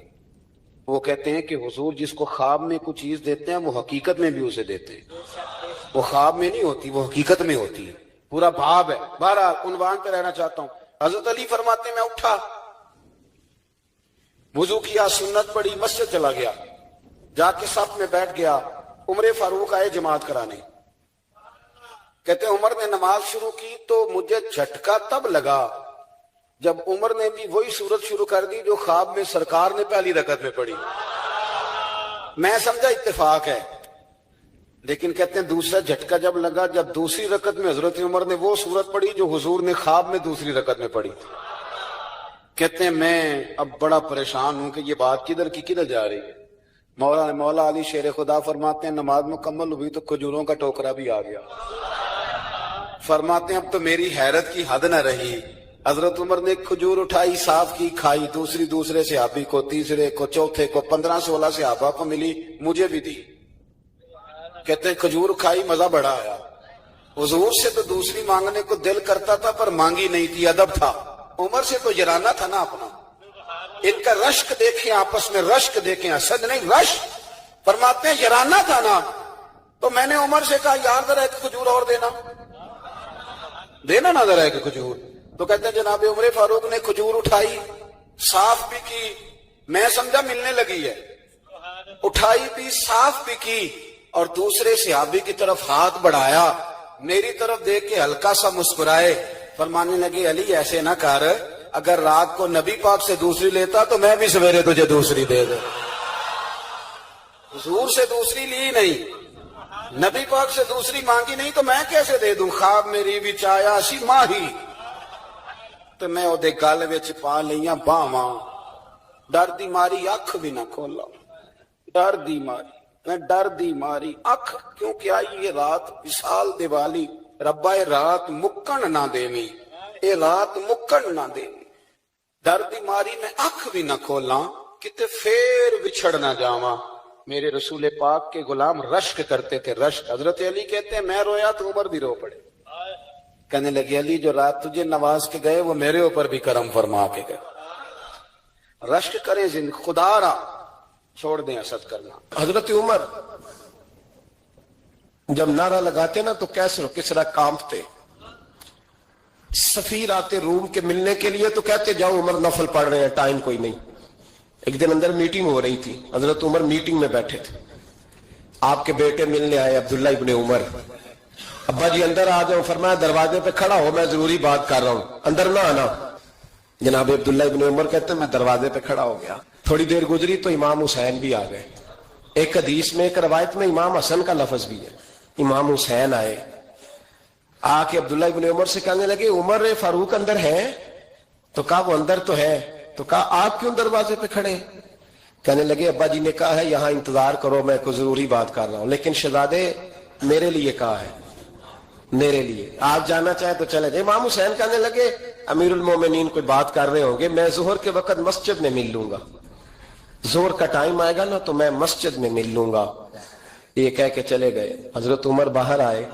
وہ کہتے ہیں کہ حضور جس کو خواب میں کوئی چیز دیتے ہیں وہ حقیقت میں بھی اسے دیتے ہیں. وہ خواب میں نہیں ہوتی، وہ حقیقت میں ہوتی ہے. پورا باب ہے. بہرحال عنوان پہ رہنا چاہتا ہوں. حضرت علی فرماتے ہیں میں اٹھا، وضو کیا، سنت پڑھی، مسجد چلا گیا، جا کے صف میں بیٹھ گیا. عمر فاروق آئے جماعت کرانے. کہتے ہیں عمر نے نماز شروع کی تو مجھے جھٹکا تب لگا جب عمر نے بھی وہی سورت شروع کر دی جو خواب میں سرکار نے پہلی رکعت میں پڑھی. میں سمجھا اتفاق ہے، لیکن کہتے ہیں دوسرا جھٹکا جب لگا جب دوسری رکعت میں حضرت عمر نے وہ سورت پڑھی جو حضور نے خواب میں دوسری رکعت میں پڑھی. کہتے ہیں میں اب بڑا پریشان ہوں کہ یہ بات کدھر کی کدھر جا رہی ہے. مولا علی شیر خدا فرماتے ہیں نماز مکمل ہوئی تو کھجوروں کا ٹوکرا بھی آ گیا. فرماتے ہیں اب تو میری حیرت کی حد نہ رہی. حضرت عمر نے کھجور اٹھائی، صاف کی، کھائی، دوسرے صحابی کو، تیسرے کو، چوتھے کو، 15-16 صحابہ کو ملی، مجھے بھی دی. کہتے ہیں کھجور کھائی، مزہ بڑا آیا. حضور سے تو دوسری مانگنے کو دل کرتا تھا پر مانگی نہیں تھی، ادب تھا. عمر سے تو یارانہ تھا نا اپنا. ان کا رشک دیکھیں، آپس میں رشک دیکھیں، حسد نہیں رشک. فرماتے ہیں یارانہ تھا نا. تو میں نے عمر سے کہا یار ذرا ایک کھجور اور دینا نا ذرا ایک کھجور. تو کہتے ہیں جناب عمر فاروق نے کھجور اٹھائی، صاف بھی کی، میں سمجھا ملنے لگی ہے، اٹھائی بھی، صاف بھی کی، اور دوسرے صحابی کی طرف ہاتھ بڑھایا، میری طرف دیکھ کے ہلکا سا مسکرائے. فرمانے لگے علی ایسے نہ کر، اگر رات کو نبی پاک سے دوسری لیتا تو میں بھی سویرے تجھے دوسری دے دوں. حضور سے دوسری لی نہیں، نبی پاک سے دوسری مانگی نہیں تو میں کیسے دے دوں. خواب میری وچ آیا سی ماہی تو میں او دے گل وچ پا لیاں باواں، ڈر دی ماری اکھ بھی نہ کھولا. ڈر دی ماری، میں ڈر دی ماری اکھ، کیونکہ آئی یہ رات وصال دیوالی. ربا اے رات مکن نہ دیویں، اے رات مکن نہ دیویں. ڈر دی ماری میں اکھ بھی نہ کھولاں، کتے پھر بچھڑ نہ جاواں. میرے رسول پاک کے غلام رشک کرتے تھے، رشک. حضرت علی کہتے ہیں میں رویا تو عمر بھی رو پڑے. کہنے لگے علی جو رات تجھے نواز کے گئے وہ میرے اوپر بھی کرم فرما کے گئے. رشک کریں زندگی، خدا را چھوڑ دیں حسد کرنا. حضرت عمر جب نعرہ لگاتے نا تو کیسر و کسرا کانپتے. سفیر آتے روم کے ملنے کے لیے تو کہتے جاؤ عمر نفل پڑھ رہے ہیں، ٹائم کوئی نہیں. ایک دن اندر میٹنگ ہو رہی تھی، حضرت عمر میٹنگ میں بیٹھے تھے. آپ کے بیٹے ملنے آئے عبداللہ ابن عمر. ابا جی اندر آ جاؤ. فرمایا دروازے پہ کھڑا ہو، میں ضروری بات کر رہا ہوں، اندر نہ آنا. جناب عبداللہ ابن عمر کہتے ہیں میں دروازے پہ کھڑا ہو گیا. تھوڑی دیر گزری تو امام حسین بھی آ گئے. ایک حدیث میں، ایک روایت میں امام حسن کا لفظ بھی ہے. امام حسین آئے، آ کے عبداللہ ابن عمر سے کہنے لگے عمر فاروق اندر ہے؟ تو کہا وہ اندر تو ہے. تو کہا آپ کیوں دروازے پہ کھڑے؟ کہنے لگے ابا جی نے کہا ہے یہاں انتظار کرو، میں کوئی ضروری بات کر رہا ہوں. لیکن شہزادے میرے لیے کہا ہے، میرے لیے آپ جانا چاہیں تو چلے جائیں. امام حسین کہنے لگے امیر المومنین کوئی بات کر رہے ہوں گے، میں ظہر کے وقت مسجد میں مل لوں گا، ظہر کا ٹائم آئے گا نا تو میں مسجد میں مل لوں گا. یہ کہہ کے چلے گئے. حضرت عمر باہر آئے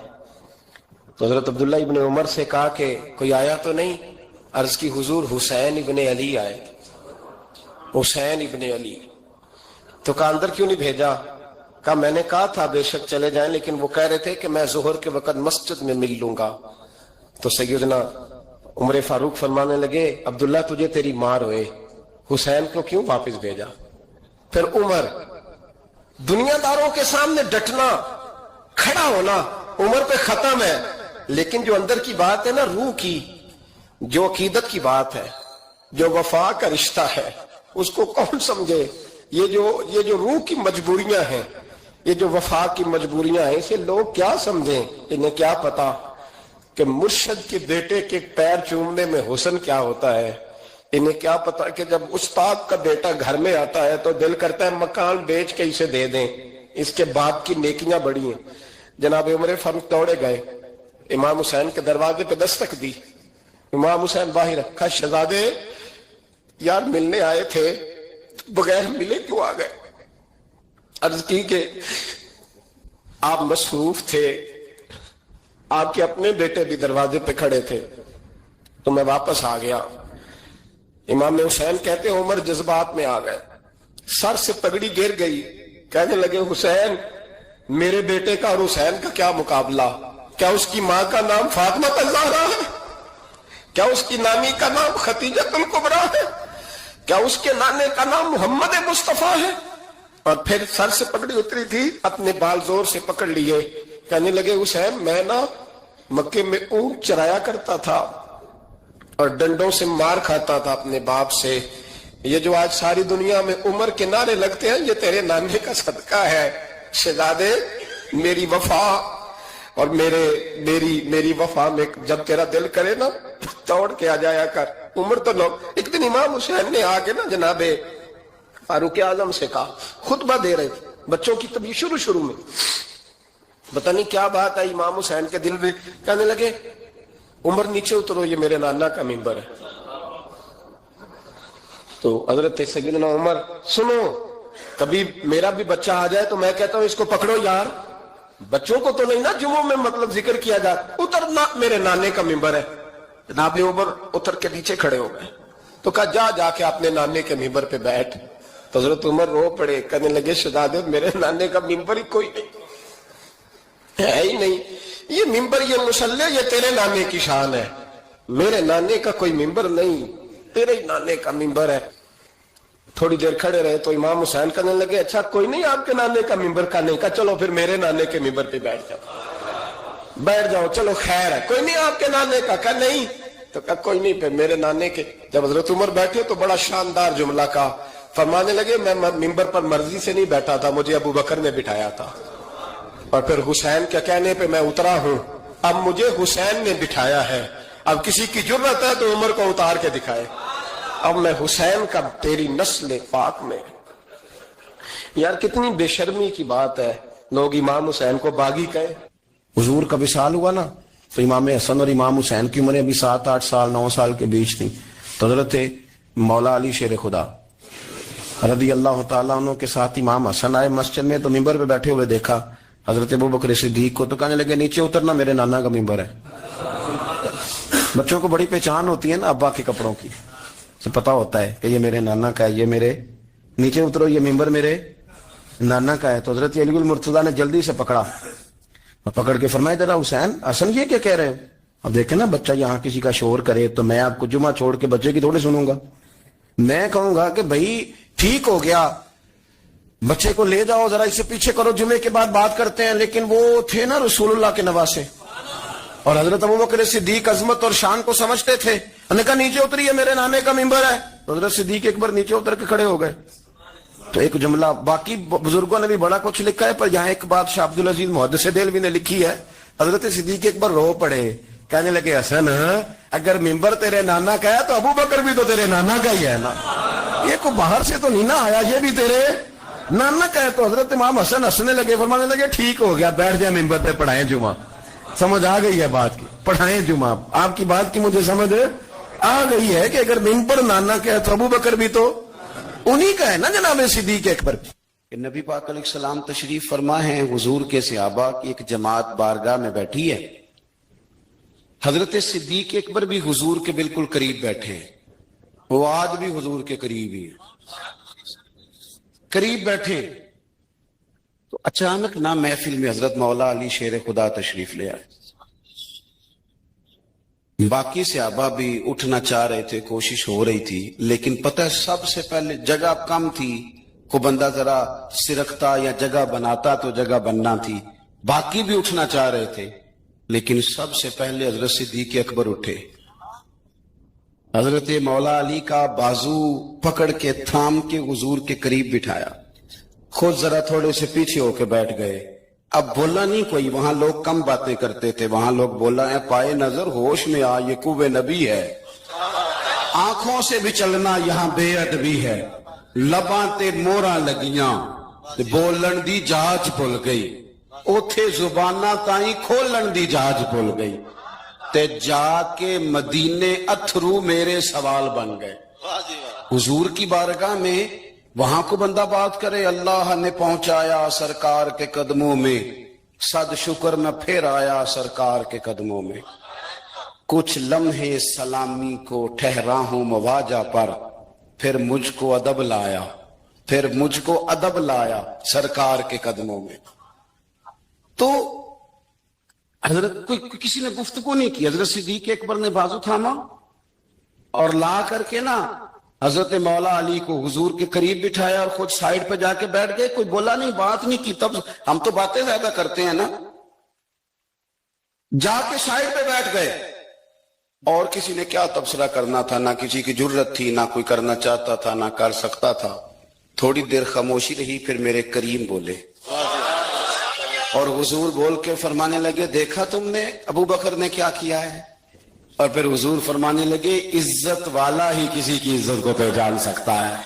تو حضرت عبداللہ ابن عمر سے کہا کہ کوئی آیا تو نہیں؟ عرض کی حضور حسین ابن علی آئے. حسین ابن علی. تو کہا اندر کیوں نہیں بھیجا؟ کہا میں نے کہا تھا بے شک چلے جائیں، لیکن وہ کہہ رہے تھے کہ میں ظہر کے وقت مسجد میں مل لوں گا. تو سیدنا عمر فاروق فرمانے لگے عبداللہ تجھے تیری مار ہوئے، حسین کو کیوں واپس بھیجا؟ پھر عمر دنیا داروں کے سامنے ڈٹنا، کھڑا ہونا عمر پہ ختم ہے، لیکن جو اندر کی بات ہے نا، روح کی، جو عقیدت کی بات ہے، جو وفا کا رشتہ ہے، اس کو کون سمجھے؟ یہ جو روح کی مجبوریاں ہیں، یہ جو وفا کی مجبوریاں ہیں، اسے لوگ کیا سمجھیں؟ انہیں کیا پتا کہ مرشد کے بیٹے کے پیر چومنے میں حسن کیا ہوتا ہے. انہیں کیا پتا کہ جب استاد کا بیٹا گھر میں آتا ہے تو دل کرتا ہے مکان بیچ کے اسے دے دیں، اس کے باپ کی نیکیاں بڑی ہیں. جناب عمر فاروق دوڑے گئے، امام حسین کے دروازے پہ دستک دی. امام حسین باہر رکھا. شہزادے یار ملنے آئے تھے، بغیر ملے کیوں آ گئے؟ عرض کی کہ آپ مصروف تھے، آپ کے اپنے بیٹے بھی دروازے پہ کھڑے تھے تو میں واپس آ گیا. امام حسین کہتے ہیں عمر جذبات میں آ گئے، سر سے پگڑی گر گئی. کہنے لگے حسین میرے بیٹے کا اور حسین کا کیا مقابلہ؟ کیا اس کی ماں کا نام فاطمہ الزہرا ہے؟ کیا اس کی نانی کا نام ختیجہ الکبریٰ ہے؟ کیا اس کے نانے کا نام محمد مصطفیٰ ہے؟ اور پھر سر سے پگڑی اتری تھی، اپنے بال زور سے پکڑ لیے. کہنے لگے حسین میں نا مکے میں اونٹ چرایا کرتا تھا اور ڈنڈوں سے مار کھاتا تھا اپنے باپ سے. یہ جو آج ساری دنیا میں عمر کے نعرے لگتے ہیں، یہ تیرے نانے کا صدقہ ہے. شہزادے میری وفا اور میری وفا میں جب تیرا دل کرے نا توڑ کے آ جایا کر. عمر تو لوگ ایک دن امام حسین نے آ کے نا جناب فاروق اعظم سے کہا، خطبہ دے رہے تھے بچوں کی تبھی شروع میں، پتہ نہیں کیا بات آئی امام حسین کے دل میں. کہنے لگے عمر نیچے اترو، یہ میرے نانا کا منبر ہے. تو حضرت سیدنا عمر سنو، کبھی میرا بھی بچہ آ جائے تو میں کہتا ہوں اس کو پکڑو یار، بچوں کو تو نہیں نا جمعوں میں مطلب ذکر کیا جاتا، اترنا میرے نانے کا منبر ہے. جناب عمر اتر کے نیچے کھڑے ہو گئے تو کہا جا کے اپنے نانے کے منبر پہ بیٹھ. تو حضرت عمر رو پڑے. کہنے لگے شہزادے میرے نانے کا منبر ہی کوئی نہیں ہے ہی نہیں، یہ منبر یہ مصلی یہ تیرے نانے کی شان ہے، میرے نانے کا کوئی منبر نہیں، تیرے ہی نانے کا منبر ہے. تھوڑی دیر کھڑے رہے تو امام حسین کہنے لگے اچھا کوئی نہیں آپ کے نانے کا منبر کا نہیں؟ کہا چلو پھر میرے نانے کے منبر پہ بیٹھ جاؤ چلو خیر ہے. کوئی نہیں آپ کے نانے کا؟ کہا نہیں. تو کہا کوئی نہیں پھر میرے نانے کے. جب حضرت عمر بیٹھے تو بڑا شاندار جملہ کہا، فرمانے لگے میں منبر پر مرضی سے نہیں بیٹھا تھا، مجھے ابو بکر نے بٹھایا تھا، اور پھر حسین کے کہنے پہ میں اترا ہوں، اب مجھے حسین نے بٹھایا ہے. اب کسی کی جرت ہے تو عمر کو اتار کے دکھائے، اب میں حسین کا تیری نسل پاک میں. یار کتنی بے شرمی کی بات ہے، لوگ امام حسین کو باغی کہے. حضور کا وصال ہوا نا تو امام حسن اور امام حسین کی عمریں ابھی 7-8 سال 9 سال کے بیچ تھی. تو حضرت مولا علی شیر خدا رضی اللہ تعالیٰ عنہ کے ساتھ امام حسن آئے مسجد میں تو منبر پہ بیٹھے ہوئے دیکھا حضرت ابوبکر صدیق کو، تو کہنے لگے نیچے اترنا میرے نانا کا منبر ہے. بچوں کو بڑی پہچان ہوتی ہے نا ابا کے کپڑوں کی. سے پتا ہوتا ہے کہ یہ میرے نانا کا ہے, یہ میرے نیچے اترو, یہ ممبر میرے نانا کا ہے. تو حضرت علی المرتضیٰ نے جلدی سے پکڑا اور پکڑ کے فرمایا ذرا حسین حسن یہ کیا کہہ رہے ہو؟ اب دیکھیں نا بچہ یہاں کسی کا شور کرے تو میں آپ کو جمعہ چھوڑ کے بچے کی تھوڑی سنوں گا. میں کہوں گا کہ بھائی ٹھیک ہو گیا, بچے کو لے جاؤ ذرا اس سے پیچھے کرو, جمعے کے بعد بات کرتے ہیں. لیکن وہ تھے نا رسول اللہ کے نواسے, اور حضرت ابوبکر صدیق عظمت اور شان کو سمجھتے تھے. انہوں نے کہا نیچے اتریے, میرے نانے کا ممبر ہے. تو حضرت صدیق اکبر نیچے اتر کے کھڑے ہو گئے. تو ایک جملہ, باقی بزرگوں نے بھی بڑا کچھ لکھا ہے, پر یہاں ایک بات شاہ عبد العزیز محدث دہلوی نے لکھی ہے. حضرت صدیق اکبر رو پڑے, کہنے لگے حسن اگر ممبر تیرے نانا کا ہے تو ابوبکر بھی تو تیرے نانا کا ہی ہے نا, یہ کو باہر سے تو نہیں نا آیا, یہ بھی تیرے نانا کا ہے. تو حضرت امام حسن ہنسنے لگے, فرمانے لگے ٹھیک ہو گیا, بیٹھ جائے ممبر پہ, پڑھائیں جمعہ. سمجھ آ گئی ہے بات کی, پڑھائیں جمعہ. آپ کی بات کی مجھے سمجھ آ گئی ہے کہ اگر ممبر نانا کا ہے تو ابوبکر بھی تو انہی کا ہے نا جناب صدیق اکبر. کہ نبی پاک علیہ السلام تشریف فرما ہے, حضور کے صحابہ کی ایک جماعت بارگاہ میں بیٹھی ہے. حضرت صدیق اکبر بھی حضور کے بالکل قریب بیٹھے ہیں, وہ آج بھی حضور کے قریب ہی قریب بیٹھے. تو اچانک نہ محفل میں حضرت مولا علی شیر خدا تشریف لے آئے. باقی صحابہ بھی اٹھنا چاہ رہے تھے, کوشش ہو رہی تھی, لیکن پتہ سب سے پہلے جگہ کم تھی. کو بندہ ذرا سرکتا یا جگہ بناتا تو جگہ بننا تھی. باقی بھی اٹھنا چاہ رہے تھے, لیکن سب سے پہلے حضرت صدیق اکبر اٹھے. حضرت مولا علی کا بازو پکڑ کے تھام کے حضور کے قریب بٹھایا, خود ذرا تھوڑے سے پیچھے ہو کے بیٹھ گئے. اب بولا نہیں کوئی, وہاں لوگ کم باتیں کرتے تھے, وہاں لوگ بولا ہے پائے نظر ہوش میں آ, یہ کوبے نبی ہے. آنکھوں سے بھی چلنا یہاں بے ادبی ہے, لباں تے موراں لگیاں بولن دی جاج بھول گئی, اوتھے زباناں تائیں کھولن دی جاج بھول گئی, تے جا کے مدینے اتھرو میرے سوال بن گئے. حضور کی بارگاہ میں وہاں کو بندہ بات کرے, اللہ نے پہنچایا سرکار کے قدموں میں, صد شکر میں پھر آیا سرکار کے قدموں میں. کچھ لمحے سلامی کو ٹھہرا ہوں مواجہ پر, پھر مجھ کو ادب لایا, پھر مجھ کو ادب لایا سرکار کے قدموں میں. تو حضرت کوئی کسی نے گفتگو نہیں کی, حضرت صدیق اکبر نے بازو تھاما اور لا کر کے نا حضرت مولا علی کو حضور کے قریب بٹھایا اور خود سائیڈ پہ جا کے بیٹھ گئے. کوئی بولا نہیں, بات نہیں کی. تب ہم تو باتیں زیادہ کرتے ہیں نا, جا کے سائیڈ پہ بیٹھ گئے. اور کسی نے کیا تبصرہ کرنا تھا, نہ کسی کی جرت تھی, نہ کوئی کرنا چاہتا تھا, نہ کر سکتا تھا. تھوڑی دیر خاموشی رہی, پھر میرے کریم بولے اور حضور بول کے فرمانے لگے, دیکھا تم نے ابو بکر نے کیا کیا ہے. اور پھر حضور فرمانے لگے, عزت والا ہی کسی کی عزت کو پہچان سکتا ہے,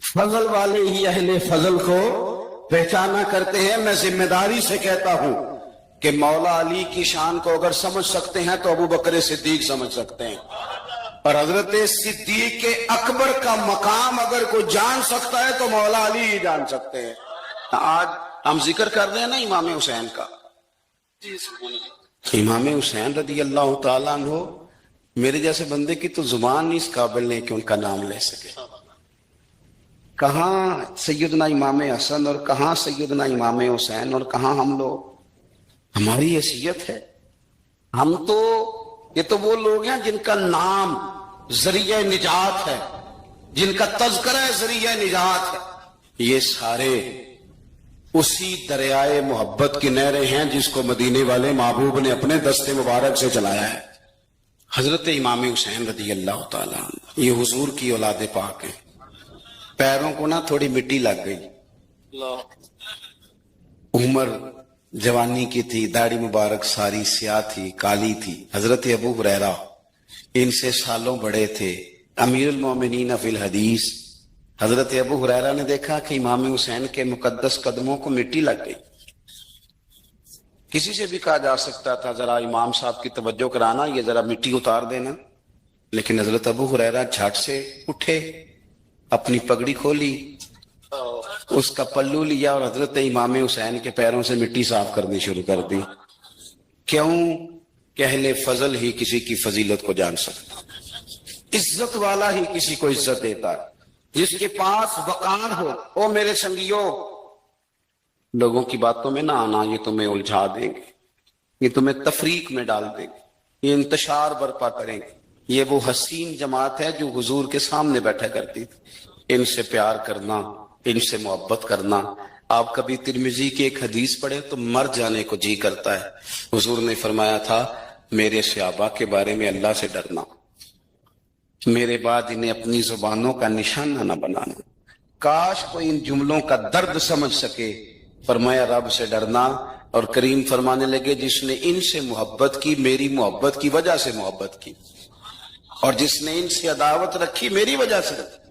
فضل والے ہی اہل فضل کو پہچانا کرتے ہیں. میں ذمہ داری سے کہتا ہوں کہ مولا علی کی شان کو اگر سمجھ سکتے ہیں تو ابو بکر صدیق سمجھ سکتے ہیں, اور حضرت صدیق اکبر کا مقام اگر کوئی جان سکتا ہے تو مولا علی ہی جان سکتے ہیں. آج ہم ذکر کر رہے ہیں نا امام حسین کا, امام حسین رضی اللہ تعالیٰ عنہ, میرے جیسے بندے کی تو زبان نہیں اس قابل نہیں کہ ان کا نام لے سکے. کہاں سیدنا امام حسن اور کہاں سیدنا امام حسین اور کہاں ہم لوگ, ہماری حیثیت ہے. ہم تو یہ تو وہ لوگ ہیں جن کا نام ذریعہ نجات ہے, جن کا تذکرہ ذریعہ نجات ہے. یہ سارے اسی دریائے محبت کی نہریں ہیں جس کو مدینے والے محبوب نے اپنے دستے مبارک سے چلایا ہے. حضرت امام حسین رضی اللہ تعالیٰ عنہ یہ حضور کی اولاد پاک ہیں. پیروں کو نا تھوڑی مٹی لگ گئی, عمر جوانی کی تھی, داڑھی مبارک ساری سیاہ تھی, کالی تھی. حضرت ابو ہریرہ ان سے سالوں بڑے تھے, امیر المومنین فی الحدیث. حضرت ابو ہریرہ نے دیکھا کہ امام حسین کے مقدس قدموں کو مٹی لگ گئی. کسی سے بھی کہا جا سکتا تھا ذرا امام صاحب کی توجہ کرانا, یہ ذرا مٹی اتار دینا, لیکن حضرت ابو ہریرہ جھٹ سے اٹھے, اپنی پگڑی کھولی, اس کا پلو لیا اور حضرت امام حسین کے پیروں سے مٹی صاف کرنی شروع کر دی. کیوں کہ اہل فضل ہی کسی کی فضیلت کو جان سکتا. عزت والا ہی کسی کو عزت دیتا ہے، جس کے پاس وقار ہو۔ او میرے سنگیوں، لوگوں کی باتوں میں نہ آنا، یہ تمہیں الجھا دیں گے، یہ تمہیں تفریق میں ڈال دیں گے، یہ انتشار برپا کریں گے۔ یہ وہ حسین جماعت ہے جو حضور کے سامنے بیٹھا کرتی تھی۔ ان سے پیار کرنا، ان سے محبت کرنا۔ آپ کبھی ترمذی کی ایک حدیث پڑھیں تو مر جانے کو جی کرتا ہے۔ حضور نے فرمایا تھا، میرے صحابہ کے بارے میں اللہ سے ڈرنا، میرے بعد انہیں اپنی زبانوں کا نشانہ نہ بنانا۔ کاش کوئی ان جملوں کا درد سمجھ سکے۔ فرمایا رب سے ڈرنا، اور کریم فرمانے لگے جس نے ان سے محبت کی میری محبت کی وجہ سے محبت کی، اور جس نے ان سے عداوت رکھی میری وجہ سے رکھی۔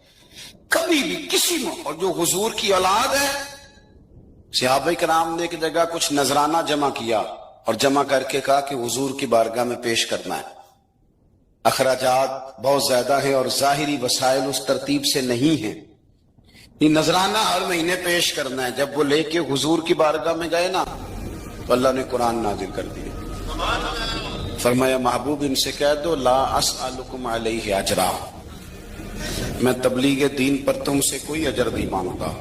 کبھی بھی کسی میں، اور جو حضور کی اولاد ہے، صحابہ کرام نے ایک جگہ کچھ نذرانہ جمع کیا اور جمع کر کے کہا کہ حضور کی بارگاہ میں پیش کرنا ہے۔ اخراجات بہت زیادہ ہیں اور ظاہری وسائل اس ترتیب سے نہیں ہیں، یہ نذرانہ ہر مہینے پیش کرنا ہے۔ جب وہ لے کے حضور کی بارگاہ میں گئے نا تو اللہ نے قرآن نازل کر دیا۔ فرمایا محبوب ان سے کہہ دو، لا اسألکم علیہ اجرا، میں تبلیغ دین پر تم سے کوئی اجر نہیں مانگتا،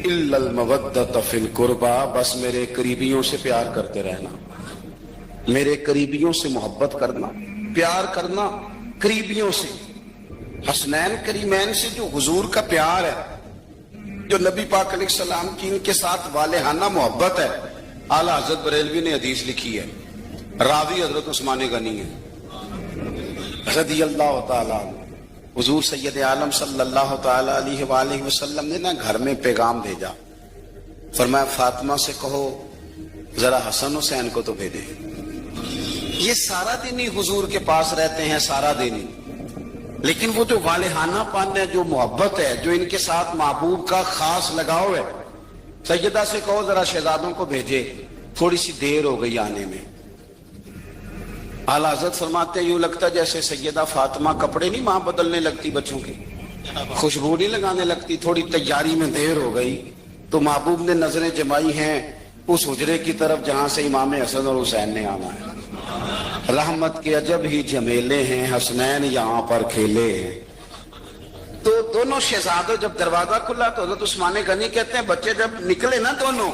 الا المودۃ فی القربى، بس میرے قریبیوں سے پیار کرتے رہنا، میرے قریبیوں سے محبت کرنا، پیار کرنا قریبیوں سے۔ حسنین کریمین سے جو حضور کا پیار ہے، جو نبی پاک علیہ السلام کی ان کے ساتھ والہانہ محبت ہے۔ اعلیٰ حضرت بریلوی نے حدیث لکھی ہے، راوی حضرت عثمان غنی ہے رضی اللہ تعالیٰ عنہ۔ حضور سید عالم صلی اللہ تعالیٰ علیہ وآلہ وسلم نے نا گھر میں پیغام بھیجا، فرمایا فاطمہ سے کہو ذرا حسن حسین کو تو بھیجے۔ یہ سارا دن ہی حضور کے پاس رہتے ہیں، سارا دن ہی، لیکن وہ جو والہانہ پن ہے، جو محبت ہے، جو ان کے ساتھ محبوب کا خاص لگاؤ ہے، سیدہ سے کہو ذرا شہزادوں کو بھیجے، تھوڑی سی دیر ہو گئی آنے میں۔ اعلیٰ حضرت فرماتے ہیں یوں لگتا جیسے سیدہ فاطمہ کپڑے نہیں ماں بدلنے لگتی بچوں کے، خوشبو نہیں لگانے لگتی، تھوڑی تیاری میں دیر ہو گئی تو محبوب نے نظریں جمائی ہیں اس حجرے کی طرف جہاں سے امام حسن اور حسین نے آنا ہے۔ رحمت کے عجب ہی جمیلے ہیں، حسنین یہاں پر کھیلے ہیں۔ تو دونوں شہزادوں جب دروازہ کھلا تو حضرت عثمان غنی کہتے ہیں بچے جب نکلے نا دونوں،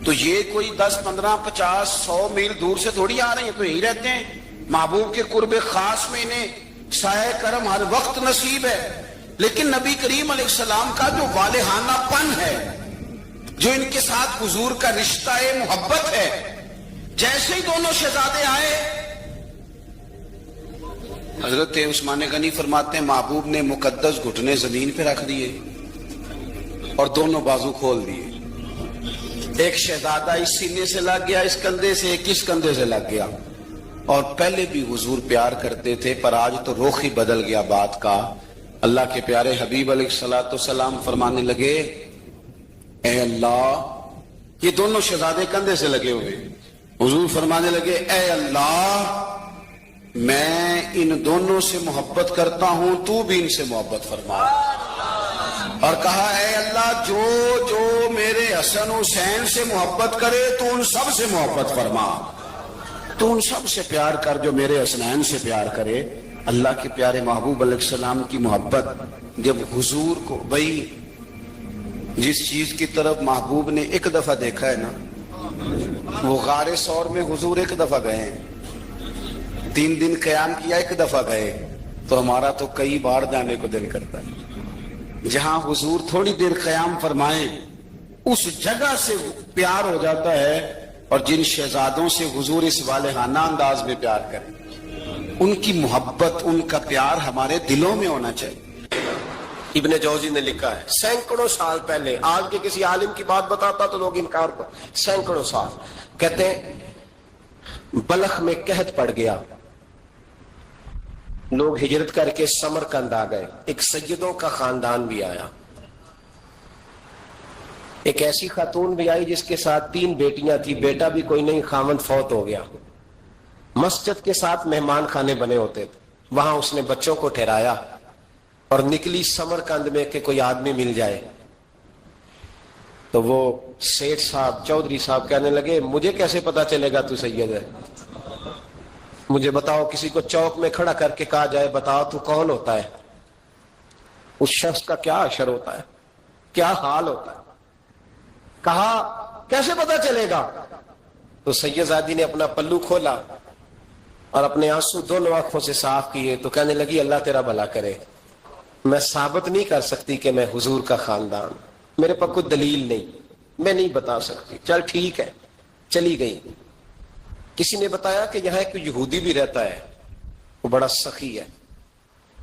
تو یہ کوئی 10 15 50 100 میل دور سے تھوڑی آ رہے ہیں، تو یہی رہتے ہیں محبوب کے قرب خاص میں، انہیں سایہ کرم ہر وقت نصیب ہے۔ لیکن نبی کریم علیہ السلام کا جو والہانہ پن ہے، جو ان کے ساتھ حضور کا رشتہ محبت ہے، جیسے ہی دونوں شہزادے آئے، حضرت عثمان غنی فرماتے ہیں محبوب نے مقدس گھٹنے زمین پہ رکھ دیے اور دونوں بازو کھول دیے۔ ایک شہزادہ اس سینے سے لگ گیا، اس کندھے سے، ایک اس کندھے سے لگ گیا۔ اور پہلے بھی حضور پیار کرتے تھے، پر آج تو رخ ہی بدل گیا بات کا۔ اللہ کے پیارے حبیب علیہ الصلوۃ والسلام فرمانے لگے، اے اللہ، یہ دونوں شہزادے کندھے سے لگے ہوئے، حضور فرمانے لگے اے اللہ، میں ان دونوں سے محبت کرتا ہوں، تو بھی ان سے محبت فرما۔ اور کہا اے اللہ، جو جو میرے حسن حسین سے محبت کرے تو ان سب سے محبت فرما، تو ان سب سے پیار کر جو میرے حسنین سے پیار کرے۔ اللہ کے پیارے محبوب علیہ السلام کی محبت جب حضور کو، بھائی جس چیز کی طرف محبوب نے ایک دفعہ دیکھا ہے نا، وہ غار ثور میں حضور ایک دفعہ گئے ہیں، 3 دن قیام کیا، ایک دفعہ گئے، تو ہمارا تو کئی بار جانے کو دل کرتا ہے۔ جہاں حضور تھوڑی دیر قیام فرمائیں اس جگہ سے پیار ہو جاتا ہے۔ اور جن شہزادوں سے حضور اس والہانہ انداز میں پیار کریں، ان کی محبت، ان کا پیار ہمارے دلوں میں ہونا چاہیے۔ ابن جوزی نے لکھا ہے سینکڑوں سال پہلے، آج کے کسی عالم کی بات بتاتا تو لوگ انکار کر، سینکڑوں سال، کہتے ہیں بلخ میں قحط پڑ گیا، لوگ ہجرت کر کے سمرقند آ گئے، ایک سیدوں کا خاندان بھی آیا، ایک ایسی خاتون بھی آئی جس کے ساتھ 3 بیٹیاں تھی، بیٹا بھی کوئی نہیں، خاوند فوت ہو گیا۔ مسجد کے ساتھ مہمان خانے بنے ہوتے تھے، وہاں اس نے بچوں کو ٹھہرایا اور نکلی سمرقند میں کہ کوئی آدمی مل جائے۔ تو وہ سیٹھ صاحب، چودھری صاحب کہنے لگے مجھے کیسے پتا چلے گا تو سید ہے، مجھے بتاؤ کسی کو چوک میں کھڑا کر کے کہا جائے بتاؤ تو کون ہوتا ہے، اس شخص کا کیا اشر ہوتا ہے، کیا حال ہوتا ہے، کہا کیسے پتا چلے گا؟ تو سید زادی نے اپنا پلو کھولا اور اپنے آنسو دونوں آنکھوں سے صاف کیے تو کہنے لگی اللہ تیرا بھلا کرے، میں ثابت نہیں کر سکتی کہ میں حضور کا خاندان، میرے پاس کوئی دلیل نہیں، میں نہیں بتا سکتی، چل ٹھیک ہے، چلی گئی۔ کسی نے بتایا کہ یہاں ایک یہودی بھی رہتا ہے، وہ بڑا سخی ہے،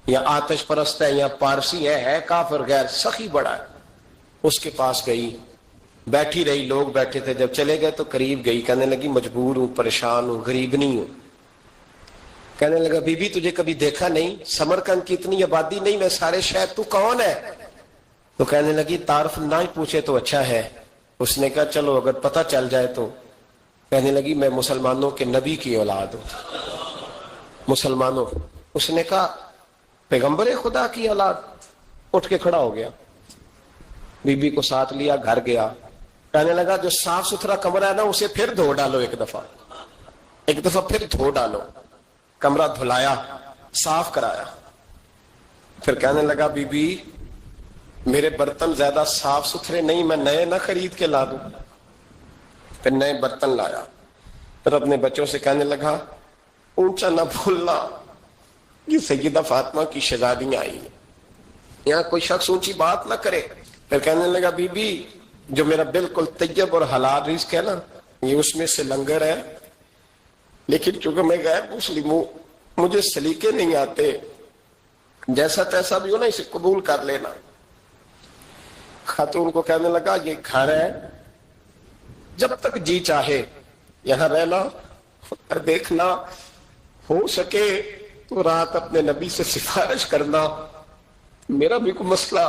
یا آتش پرست ہے، یا پارسی ہے کافر غیر، سخی بڑا ہے۔ اس کے پاس گئی، بیٹھی رہی، لوگ بیٹھے تھے، جب چلے گئے تو قریب گئی، کہنے لگی مجبور ہوں، پریشان ہوں، غریب نہیں ہوں۔ کہنے لگا بی بی تجھے کبھی دیکھا نہیں، سمرقند کی اتنی آبادی نہیں، میں سارے شہر، تو کون ہے؟ تو کہنے لگی تعارف نہ ہی پوچھے تو اچھا ہے۔ اس نے کہا چلو اگر پتہ چل جائے تو۔ کہنے لگی میں مسلمانوں کے نبی کی اولاد ہوں۔ مسلمانوں، اس نے کہا پیغمبر خدا کی اولاد؟ اٹھ کے کھڑا ہو گیا، بی بی کو ساتھ لیا، گھر گیا، کہنے لگا جو صاف ستھرا کمرہ ہے نا اسے پھر دھو ڈالو، ایک دفعہ پھر دھو ڈالو۔ کمرہ دھلایا، صاف کرایا، پھر کہنے لگا بی بی میرے برتن زیادہ صاف ستھرے نہیں، میں نئے نہ خرید کے لا دوں۔ پھر نئے برتن لایا، پھر اپنے بچوں سے کہنے لگا اونچا نہ بھولنا، یہ سیدہ فاطمہ کی شہزادیاں آئی ہیں، یہاں کوئی شخص اونچی بات نہ کرے۔ پھر کہنے لگا بی بی جو میرا بالکل طیب اور حلال رزق ہے نا، یہ اس میں سے لنگر ہے، لیکن چونکہ میں غیر مسلم ہوں، مجھے سلیقے نہیں آتے، جیسا تیسا بھی ہو نا اسے قبول کر لینا۔ خاتون کو کہنے لگا یہ گھر ہے، جب تک جی چاہے یہاں رہنا، اور دیکھنا ہو سکے تو رات اپنے نبی سے سفارش کرنا، میرا بھی کوئی مسئلہ،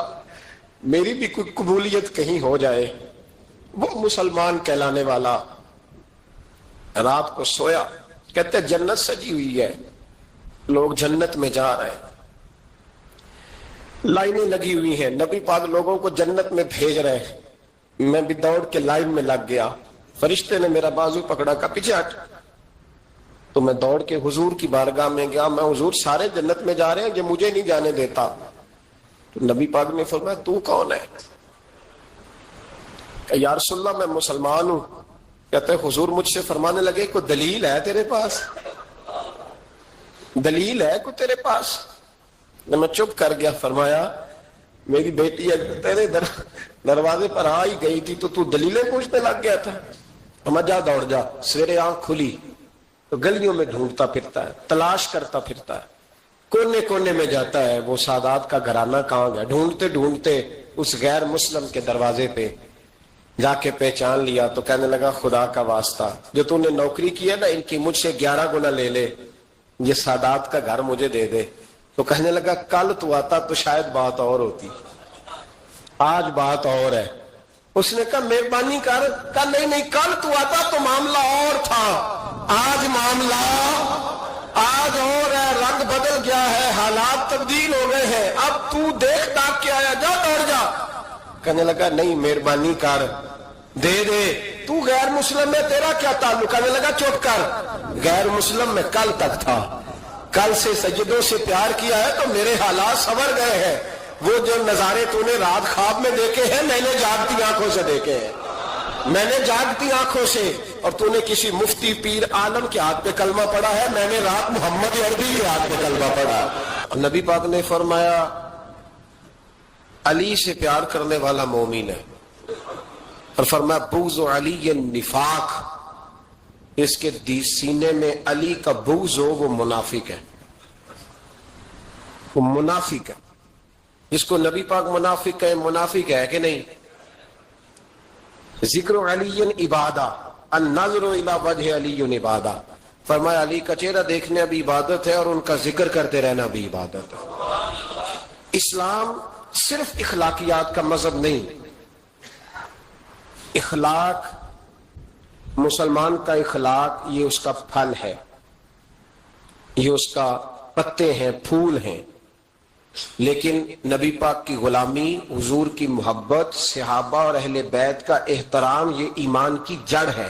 میری بھی کوئی قبولیت کہیں ہو جائے۔ وہ مسلمان کہلانے والا رات کو سویا، کہتے جنت سجی ہوئی ہے، لوگ جنت میں جا رہے ہیں، لائنیں لگی ہوئی ہیں، نبی پاک لوگوں کو جنت میں بھیج رہے ہیں، میں بھی دوڑ کے لائن میں لگ گیا، فرشتے نے میرا بازو پکڑا، کہا پیچھے ہٹ، تو میں دوڑ کے حضور کی بارگاہ میں گیا، میں حضور سارے جنت میں جا رہے ہیں، یہ مجھے نہیں جانے دیتا۔ تو نبی پاک نے فرمایا تو کون ہے؟ کہ یا رسول اللہ میں مسلمان ہوں۔ کہتے ہیں حضور مجھ سے فرمانے لگے کوئی دلیل ہے تیرے پاس؟ دلیل ہے کوئی تیرے پاس؟ میں چپ کر گیا، فرمایا میری بیٹی تیرے دروازے پر آ ہی گئی تھی تو دلیلیں پوچھنے لگ گیا تھا۔ میں جا دوڑ جا، سویرے آنکھ کھلی تو گلیوں میں ڈھونڈتا پھرتا ہے، تلاش کرتا پھرتا ہے، کونے کونے میں جاتا ہے وہ سادات کا گھرانہ کہاں گیا، ڈھونڈتے ڈھونڈتے اس غیر مسلم کے دروازے پہ جا کے پہچان لیا تو کہنے لگا خدا کا واسطہ جو تو نے نوکری کی ہے نا ان کی مجھ سے 11 گنا لے لے، یہ سادات کا گھر مجھے دے دے۔ تو کہنے لگا کل تو آتا تو شاید بات اور ہوتی، آج بات اور ہے۔ اس نے کہا مہربانی کر، کہا نہیں کل تو آتا تو معاملہ اور تھا، آج معاملہ آج اور ہے، رنگ بدل گیا ہے، حالات تبدیل ہو گئے ہیں، اب تو دیکھ تاک کے آیا، جا دوڑ جا۔ کہنے لگا نہیں مہربانی کر، دے دے، تو غیر مسلم میں تیرا کیا تعلق؟ کہنے لگا چپ کر، غیر مسلم میں کل تک تھا، کل سے سجدوں سے پیار کیا ہے تو میرے حالات سنور گئے ہیں، وہ جو نظارے تو نے رات خواب میں دیکھے ہیں میں نے جاگتی آنکھوں سے دیکھے ہیں، میں نے جاگتی آنکھوں سے، اور تو نے کسی مفتی پیر عالم کے ہاتھ پہ کلمہ پڑھا ہے، میں نے رات محمد عربی کے ہاتھ پہ کلمہ پڑھا۔ نبی پاک نے فرمایا علی سے پیار کرنے والا مومن ہے، اور فرمایا بغض علی نفاق، اس کے سینے میں علی کا بغض ہو وہ منافق ہے، وہ منافق ہے۔ جس کو نبی پاک منافق ہے، منافق ہے کہ نہیں؟ ذکر علی عبادہ، النظر الی وجہ علی عبادہ، فرمایا علی کا چہرہ دیکھنا بھی عبادت ہے اور ان کا ذکر کرتے رہنا بھی عبادت ہے۔ اسلام صرف اخلاقیات کا مذہب نہیں، اخلاق، مسلمان کا اخلاق یہ اس کا پھل ہے، یہ اس کا پتے ہیں، پھول ہیں، لیکن نبی پاک کی غلامی، حضور کی محبت، صحابہ اور اہل بیت کا احترام یہ ایمان کی جڑ ہے۔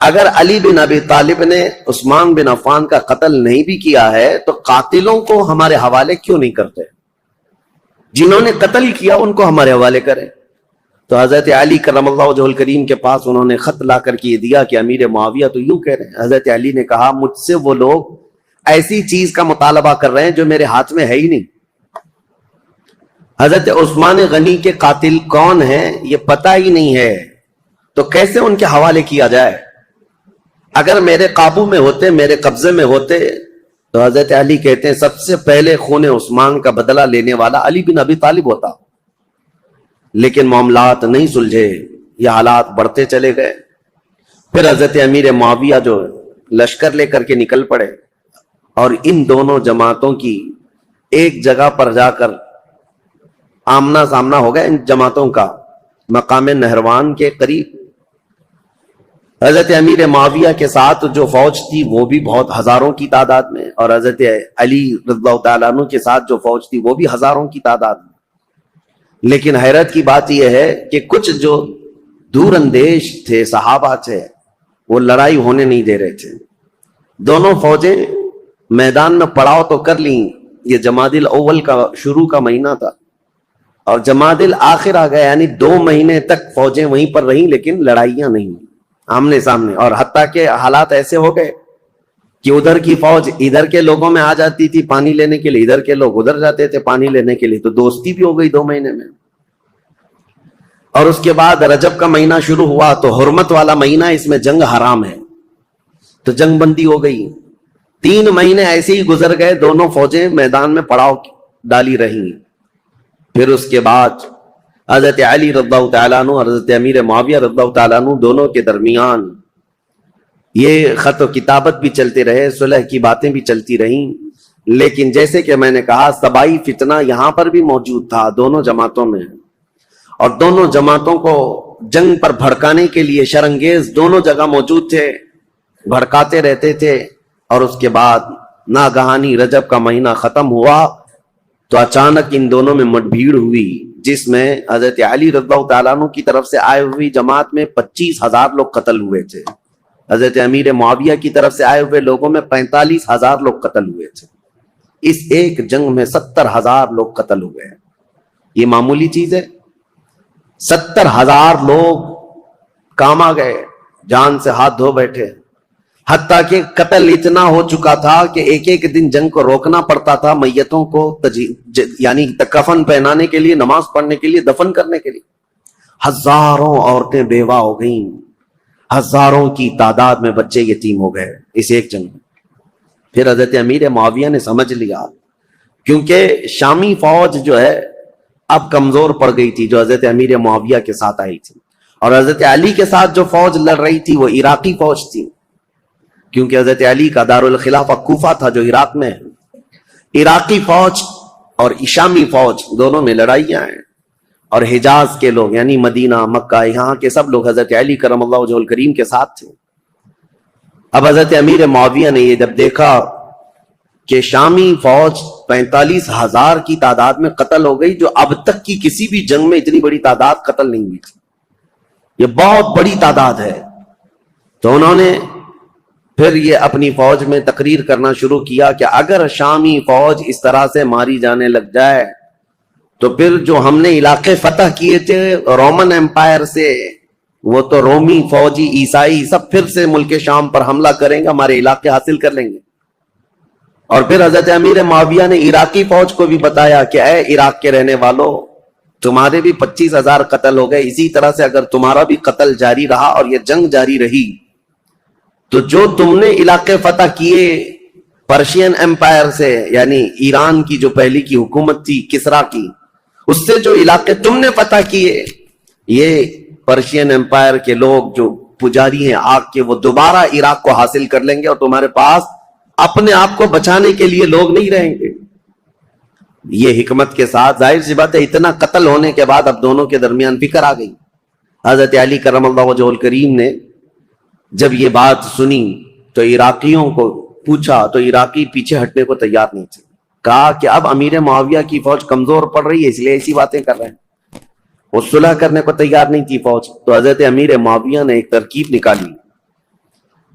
اگر علی بن ابی طالب نے عثمان بن عفان کا قتل نہیں بھی کیا ہے تو قاتلوں کو ہمارے حوالے کیوں نہیں کرتے؟ جنہوں نے قتل کیا ان کو ہمارے حوالے کرے۔ تو حضرت علی کرم اللہ وجہہ الکریم کے پاس انہوں نے خط لا کر کے دیا کہ امیر معاویہ تو یوں کہہ رہے ہیں۔ حضرت علی نے کہا مجھ سے وہ لوگ ایسی چیز کا مطالبہ کر رہے ہیں جو میرے ہاتھ میں ہے ہی نہیں۔ حضرت عثمان غنی کے قاتل کون ہیں یہ پتہ ہی نہیں ہے، تو کیسے ان کے حوالے کیا جائے؟ اگر میرے قابو میں ہوتے، میرے قبضے میں ہوتے، تو حضرت علی کہتے ہیں سب سے پہلے خون عثمان کا بدلہ لینے والا علی بن ابی طالب ہوتا، لیکن معاملات نہیں سلجھے، یہ حالات بڑھتے چلے گئے۔ پھر حضرت امیر معاویہ جو لشکر لے کر کے نکل پڑے اور ان دونوں جماعتوں کی ایک جگہ پر جا کر آمنا سامنا ہو گیا، ان جماعتوں کا مقام نہروان کے قریب۔ حضرت امیر معاویہ کے ساتھ جو فوج تھی وہ بھی بہت ہزاروں کی تعداد میں، اور حضرت علی رضی اللہ تعالیٰ عنہ کے ساتھ جو فوج تھی وہ بھی ہزاروں کی تعداد میں۔ لیکن حیرت کی بات یہ ہے کہ کچھ جو دور اندیش تھے صحابہ تھے وہ لڑائی ہونے نہیں دے رہے تھے۔ دونوں فوجیں میدان میں پڑاؤ تو کر لیں، یہ جمادی الاول کا شروع کا مہینہ تھا اور جمادی الاخر آ گیا، یعنی 2 مہینے تک فوجیں وہیں پر رہیں لیکن لڑائیاں نہیں آمنے سامنے۔ اور حتیٰ کہ حالات ایسے ہو گئے کہ ادھر کی فوج ادھر کے لوگوں میں آ جاتی تھی پانی لینے کے لیے، ادھر کے لوگ ادھر جاتے تھے پانی لینے کے لیے، تو دوستی بھی ہو گئی 2 مہینے میں۔ اور اس کے بعد رجب کا مہینہ شروع ہوا تو حرمت والا مہینہ، اس میں جنگ حرام ہے، تو جنگ بندی ہو گئی۔ 3 مہینے ایسے ہی گزر گئے، دونوں فوجیں میدان میں پڑاؤ ڈالی رہیں۔ پھر اس کے بعد حضرت علی رضی اللہ تعالیٰ عنہ اور حضرت امیر معاویہ رضی اللہ تعالیٰ عنہ دونوں کے درمیان یہ خط و کتابت بھی چلتے رہے، صلح کی باتیں بھی چلتی رہیں، لیکن جیسے کہ میں نے کہا سبائی فتنہ یہاں پر بھی موجود تھا دونوں جماعتوں میں، اور دونوں جماعتوں کو جنگ پر بھڑکانے کے لیے شرانگیز دونوں جگہ موجود تھے، بھڑکاتے رہتے تھے۔ اور اس کے بعد ناگہانی رجب کا مہینہ ختم ہوا تو اچانک ان دونوں میں مٹ بھیڑ ہوئی، جس میں حضرت علی رضی اللہ تعالیٰ عنہ کی طرف سے آئے ہوئی جماعت میں 25,000 لوگ قتل ہوئے تھے، حضرت امیر معاویہ کی طرف سے آئے ہوئے لوگوں میں 45,000 لوگ قتل ہوئے تھے۔ اس ایک جنگ میں 70,000 لوگ قتل ہوئے ہیں، یہ معمولی چیز ہے؟ 70,000 لوگ کام آ گئے، جان سے ہاتھ دھو بیٹھے، حتیٰ کہ قتل اتنا ہو چکا تھا کہ ایک ایک دن جنگ کو روکنا پڑتا تھا میتوں کو یعنی کفن پہنانے کے لیے، نماز پڑھنے کے لیے، دفن کرنے کے لیے۔ ہزاروں عورتیں بیوہ ہو گئیں، ہزاروں کی تعداد میں بچے یتیم ہو گئے اس ایک جنگ میں۔ پھر حضرت امیر معاویہ نے سمجھ لیا، کیونکہ شامی فوج جو ہے اب کمزور پڑ گئی تھی جو حضرت امیر معاویہ کے ساتھ آئی تھی، اور حضرت علی کے ساتھ جو فوج لڑ رہی تھی وہ عراقی فوج تھی، کیونکہ حضرت علی کا دارالخلافہ کوفہ تھا جو عراق میں ہے۔ عراقی فوج اور شامی فوج دونوں میں لڑائیاں ہیں، اور حجاز کے لوگ یعنی مدینہ، مکہ، یہاں کے سب لوگ حضرت علی کرم اللہ وجہہ الکریم کے ساتھ تھے۔ اب حضرت امیر معاویہ نے یہ جب دیکھا کہ شامی فوج 45,000 کی تعداد میں قتل ہو گئی، جو اب تک کی کسی بھی جنگ میں اتنی بڑی تعداد قتل نہیں ہوئی تھی، یہ بہت بڑی تعداد ہے، تو انہوں نے پھر یہ اپنی فوج میں تقریر کرنا شروع کیا کہ اگر شامی فوج اس طرح سے ماری جانے لگ جائے تو پھر جو ہم نے علاقے فتح کیے تھے رومن امپائر سے، وہ تو رومی فوجی عیسائی سب پھر سے ملک شام پر حملہ کریں گے، ہمارے علاقے حاصل کر لیں گے۔ اور پھر حضرت امیر معاویہ نے عراقی فوج کو بھی بتایا کہ اے عراق کے رہنے والوں، تمہارے بھی 25,000 قتل ہو گئے، اسی طرح سے اگر تمہارا بھی قتل جاری رہا اور یہ جنگ جاری رہی تو جو تم نے علاقے فتح کیے پرشین امپائر سے، یعنی ایران کی جو پہلی کی حکومت تھی کسرا کی، اس سے جو علاقے تم نے فتح کیے، یہ پرشین امپائر کے لوگ جو پجاری ہیں آگ کے، وہ دوبارہ عراق کو حاصل کر لیں گے اور تمہارے پاس اپنے آپ کو بچانے کے لیے لوگ نہیں رہیں گے۔ یہ حکمت کے ساتھ، ظاہر سی بات ہے اتنا قتل ہونے کے بعد اب دونوں کے درمیان فکر آ گئی۔ حضرت علی کرم اللہ وجہہ الکریم نے جب یہ بات سنی تو عراقیوں کو پوچھا تو عراقی پیچھے ہٹنے کو تیار نہیں تھے، کہا کہ اب امیر معاویہ کی فوج کمزور پڑ رہی ہے اس لیے ایسی باتیں کر رہے ہیں، وہ صلح کرنے کو تیار نہیں تھی فوج۔ تو حضرت امیر معاویہ نے ایک ترکیب نکالی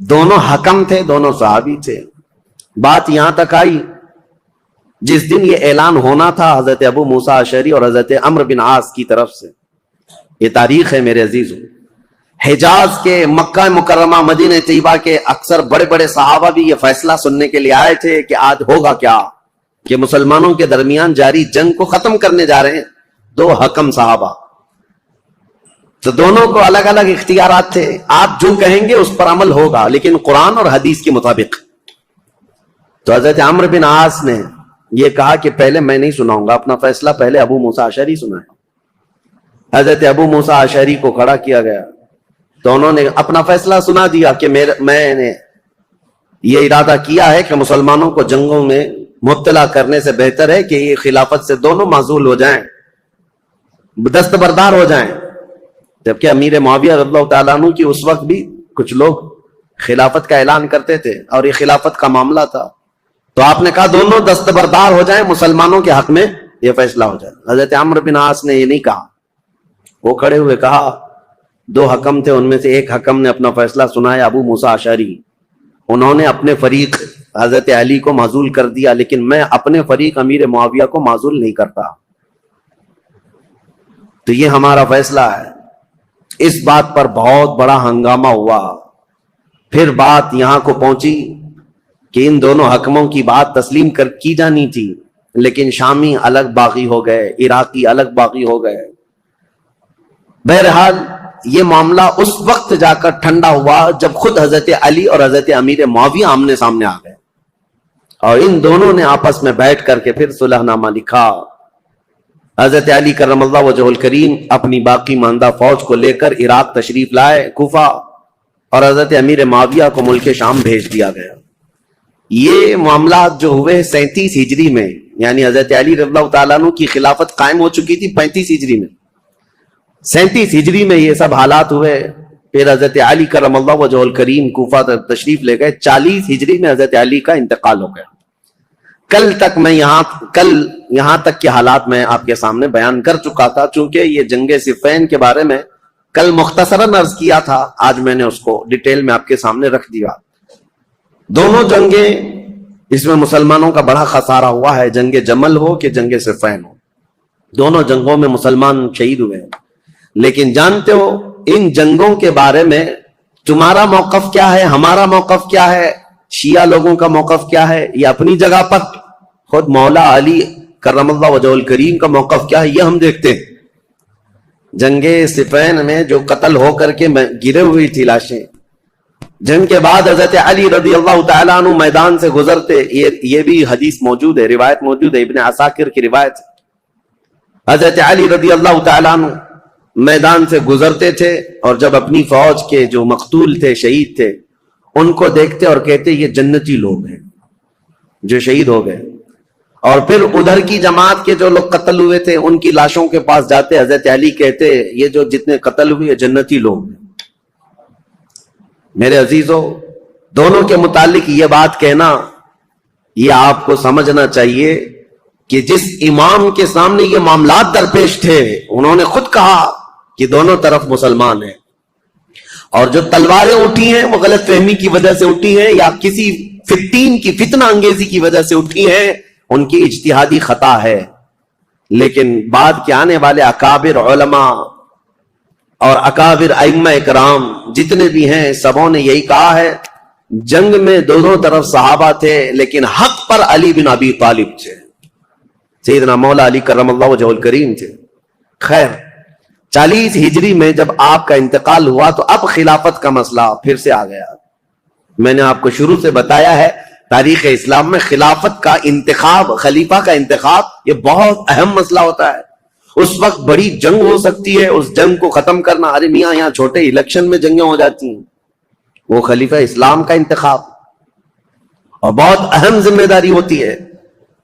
دونوں حکم تھے, دونوں صحابی تھے. بات یہاں تک آئی جس دن یہ اعلان ہونا تھا حضرت ابو موسیٰ اشعری اور حضرت عمرو بن عاص کی طرف سے, یہ تاریخ ہے میرے عزیزوں. حجاز کے, مکہ مکرمہ, مدینہ طیبہ کے اکثر بڑے بڑے صحابہ بھی یہ فیصلہ سننے کے لیے آئے تھے کہ آج ہوگا کیا, کہ مسلمانوں کے درمیان جاری جنگ کو ختم کرنے جا رہے ہیں دو حکم صحابہ. تو دونوں کو الگ الگ اختیارات تھے, آپ جو کہیں گے اس پر عمل ہوگا لیکن قرآن اور حدیث کے مطابق. تو حضرت عمرو بن عاص نے یہ کہا کہ پہلے میں نہیں سناؤں گا, اپنا فیصلہ پہلے ابو موسیٰ اشعری سنائے. حضرت ابو موسیٰ اشعری کو کھڑا کیا گیا, تو انہوں نے اپنا فیصلہ سنا دیا کہ میں نے یہ ارادہ کیا ہے کہ مسلمانوں کو جنگوں میں مبتلا کرنے سے بہتر ہے کہ یہ خلافت سے دونوں معزول ہو جائیں, دستبردار ہو جائیں. جبکہ امیر معاویہ رضی اللہ تعالیٰ عنہ کی اس وقت بھی کچھ لوگ خلافت کا اعلان کرتے تھے اور یہ خلافت کا معاملہ تھا, تو آپ نے کہا دونوں دستبردار ہو جائیں, مسلمانوں کے حق میں یہ فیصلہ ہو جائے. حضرت عمرو بن عاص نے یہ نہیں کہا, وہ کھڑے ہوئے کہا, دو حکم تھے, ان میں سے ایک حکم نے اپنا فیصلہ سنایا ابو موسیٰ اشعری, انہوں نے اپنے فریق حضرت علی کو معزول کر دیا, لیکن میں اپنے فریق امیر معاویہ کو معزول نہیں کرتا, تو یہ ہمارا فیصلہ ہے. اس بات پر بہت بڑا ہنگامہ ہوا. پھر بات یہاں کو پہنچی کہ ان دونوں حکموں کی بات تسلیم کی جانی تھی, لیکن شامی الگ باغی ہو گئے, عراقی الگ باغی ہو گئے. بہرحال یہ معاملہ اس وقت جا کر ٹھنڈا ہوا جب خود حضرت علی اور حضرت امیر معاویہ آمنے سامنے آ گئے, اور ان دونوں نے آپس میں بیٹھ کر کے پھر صلح نامہ لکھا. حضرت علی کرم اللہ وجہ الکریم اپنی باقی ماندہ فوج کو لے کر عراق تشریف لائے, کوفہ, اور حضرت امیر معاویہ کو ملک شام بھیج دیا گیا. یہ معاملات جو ہوئے 37 ہجری میں, یعنی حضرت علی رضی اللہ تعالیٰ عنہ کی خلافت قائم ہو چکی تھی 35 ہجری میں, 37 ہجری میں یہ سب حالات ہوئے. پھر حضرت علی کرم اللہ وجہ الکریم کوفہ تشریف لے گئے. 40 ہجری میں حضرت علی کا انتقال ہو گیا. کل یہاں تک کے حالات میں آپ کے سامنے بیان کر چکا تھا, چونکہ یہ جنگ صفین کے بارے میں کل مختصراً عرض کیا تھا, آج میں نے اس کو ڈیٹیل میں آپ کے سامنے رکھ دیا. دونوں جنگیں اس میں مسلمانوں کا بڑا خسارہ ہوا ہے, جنگ جمل ہو کہ جنگ صفین ہو, دونوں جنگوں میں مسلمان شہید ہوئے. لیکن جانتے ہو ان جنگوں کے بارے میں تمہارا موقف کیا ہے, ہمارا موقف کیا ہے, شیعہ لوگوں کا موقف کیا ہے, یہ اپنی جگہ پر خود مولا علی کرم اللہ وجہ الکریم کا موقف کیا ہے, یہ ہم دیکھتے ہیں. جنگ صفین میں جو قتل ہو کر کے گرے ہوئی تھی لاشیں, جنگ کے بعد حضرت علی رضی اللہ تعالیٰ عنہ میدان سے گزرتے, یہ بھی حدیث موجود ہے, روایت موجود ہے, ابن عساکر کی روایت. حضرت علی رضی اللہ تعالیٰ عنہ میدان سے گزرتے تھے, اور جب اپنی فوج کے جو مقتول تھے, شہید تھے, ان کو دیکھتے اور کہتے یہ جنتی لوگ ہیں جو شہید ہو گئے. اور پھر ادھر کی جماعت کے جو لوگ قتل ہوئے تھے ان کی لاشوں کے پاس جاتے, حضرت علی کہتے یہ جو جتنے قتل ہوئے جنتی لوگ ہیں. میرے عزیزو, دونوں کے متعلق یہ بات کہنا, یہ آپ کو سمجھنا چاہیے کہ جس امام کے سامنے یہ معاملات درپیش تھے, انہوں نے خود کہا کہ دونوں طرف مسلمان ہیں, اور جو تلواریں اٹھی ہیں وہ غلط فہمی کی وجہ سے اٹھی ہیں یا کسی فتین کی فتنہ انگیزی کی وجہ سے اٹھی ہیں, ان کی اجتہادی خطا ہے. لیکن بعد کے آنے والے اکابر علماء اور اکابر ائمہ اکرام جتنے بھی ہیں, سبوں نے یہی کہا ہے جنگ میں دونوں طرف صحابہ تھے, لیکن حق پر علی بن ابی طالب تھے, سیدنا مولا علی کرم اللہ وجہ الکریم تھے. خیر, 40 ہجری میں جب آپ کا انتقال ہوا تو اب خلافت کا مسئلہ پھر سے آ گیا. میں نے آپ کو شروع سے بتایا ہے تاریخ اسلام میں خلافت کا انتخاب, خلیفہ کا انتخاب, یہ بہت اہم مسئلہ ہوتا ہے. اس وقت بڑی جنگ ہو سکتی ہے, اس جنگ کو ختم کرنا, ارے میاں یہاں چھوٹے الیکشن میں جنگیں ہو جاتی ہیں, وہ خلیفہ اسلام کا انتخاب اور بہت اہم ذمہ داری ہوتی ہے.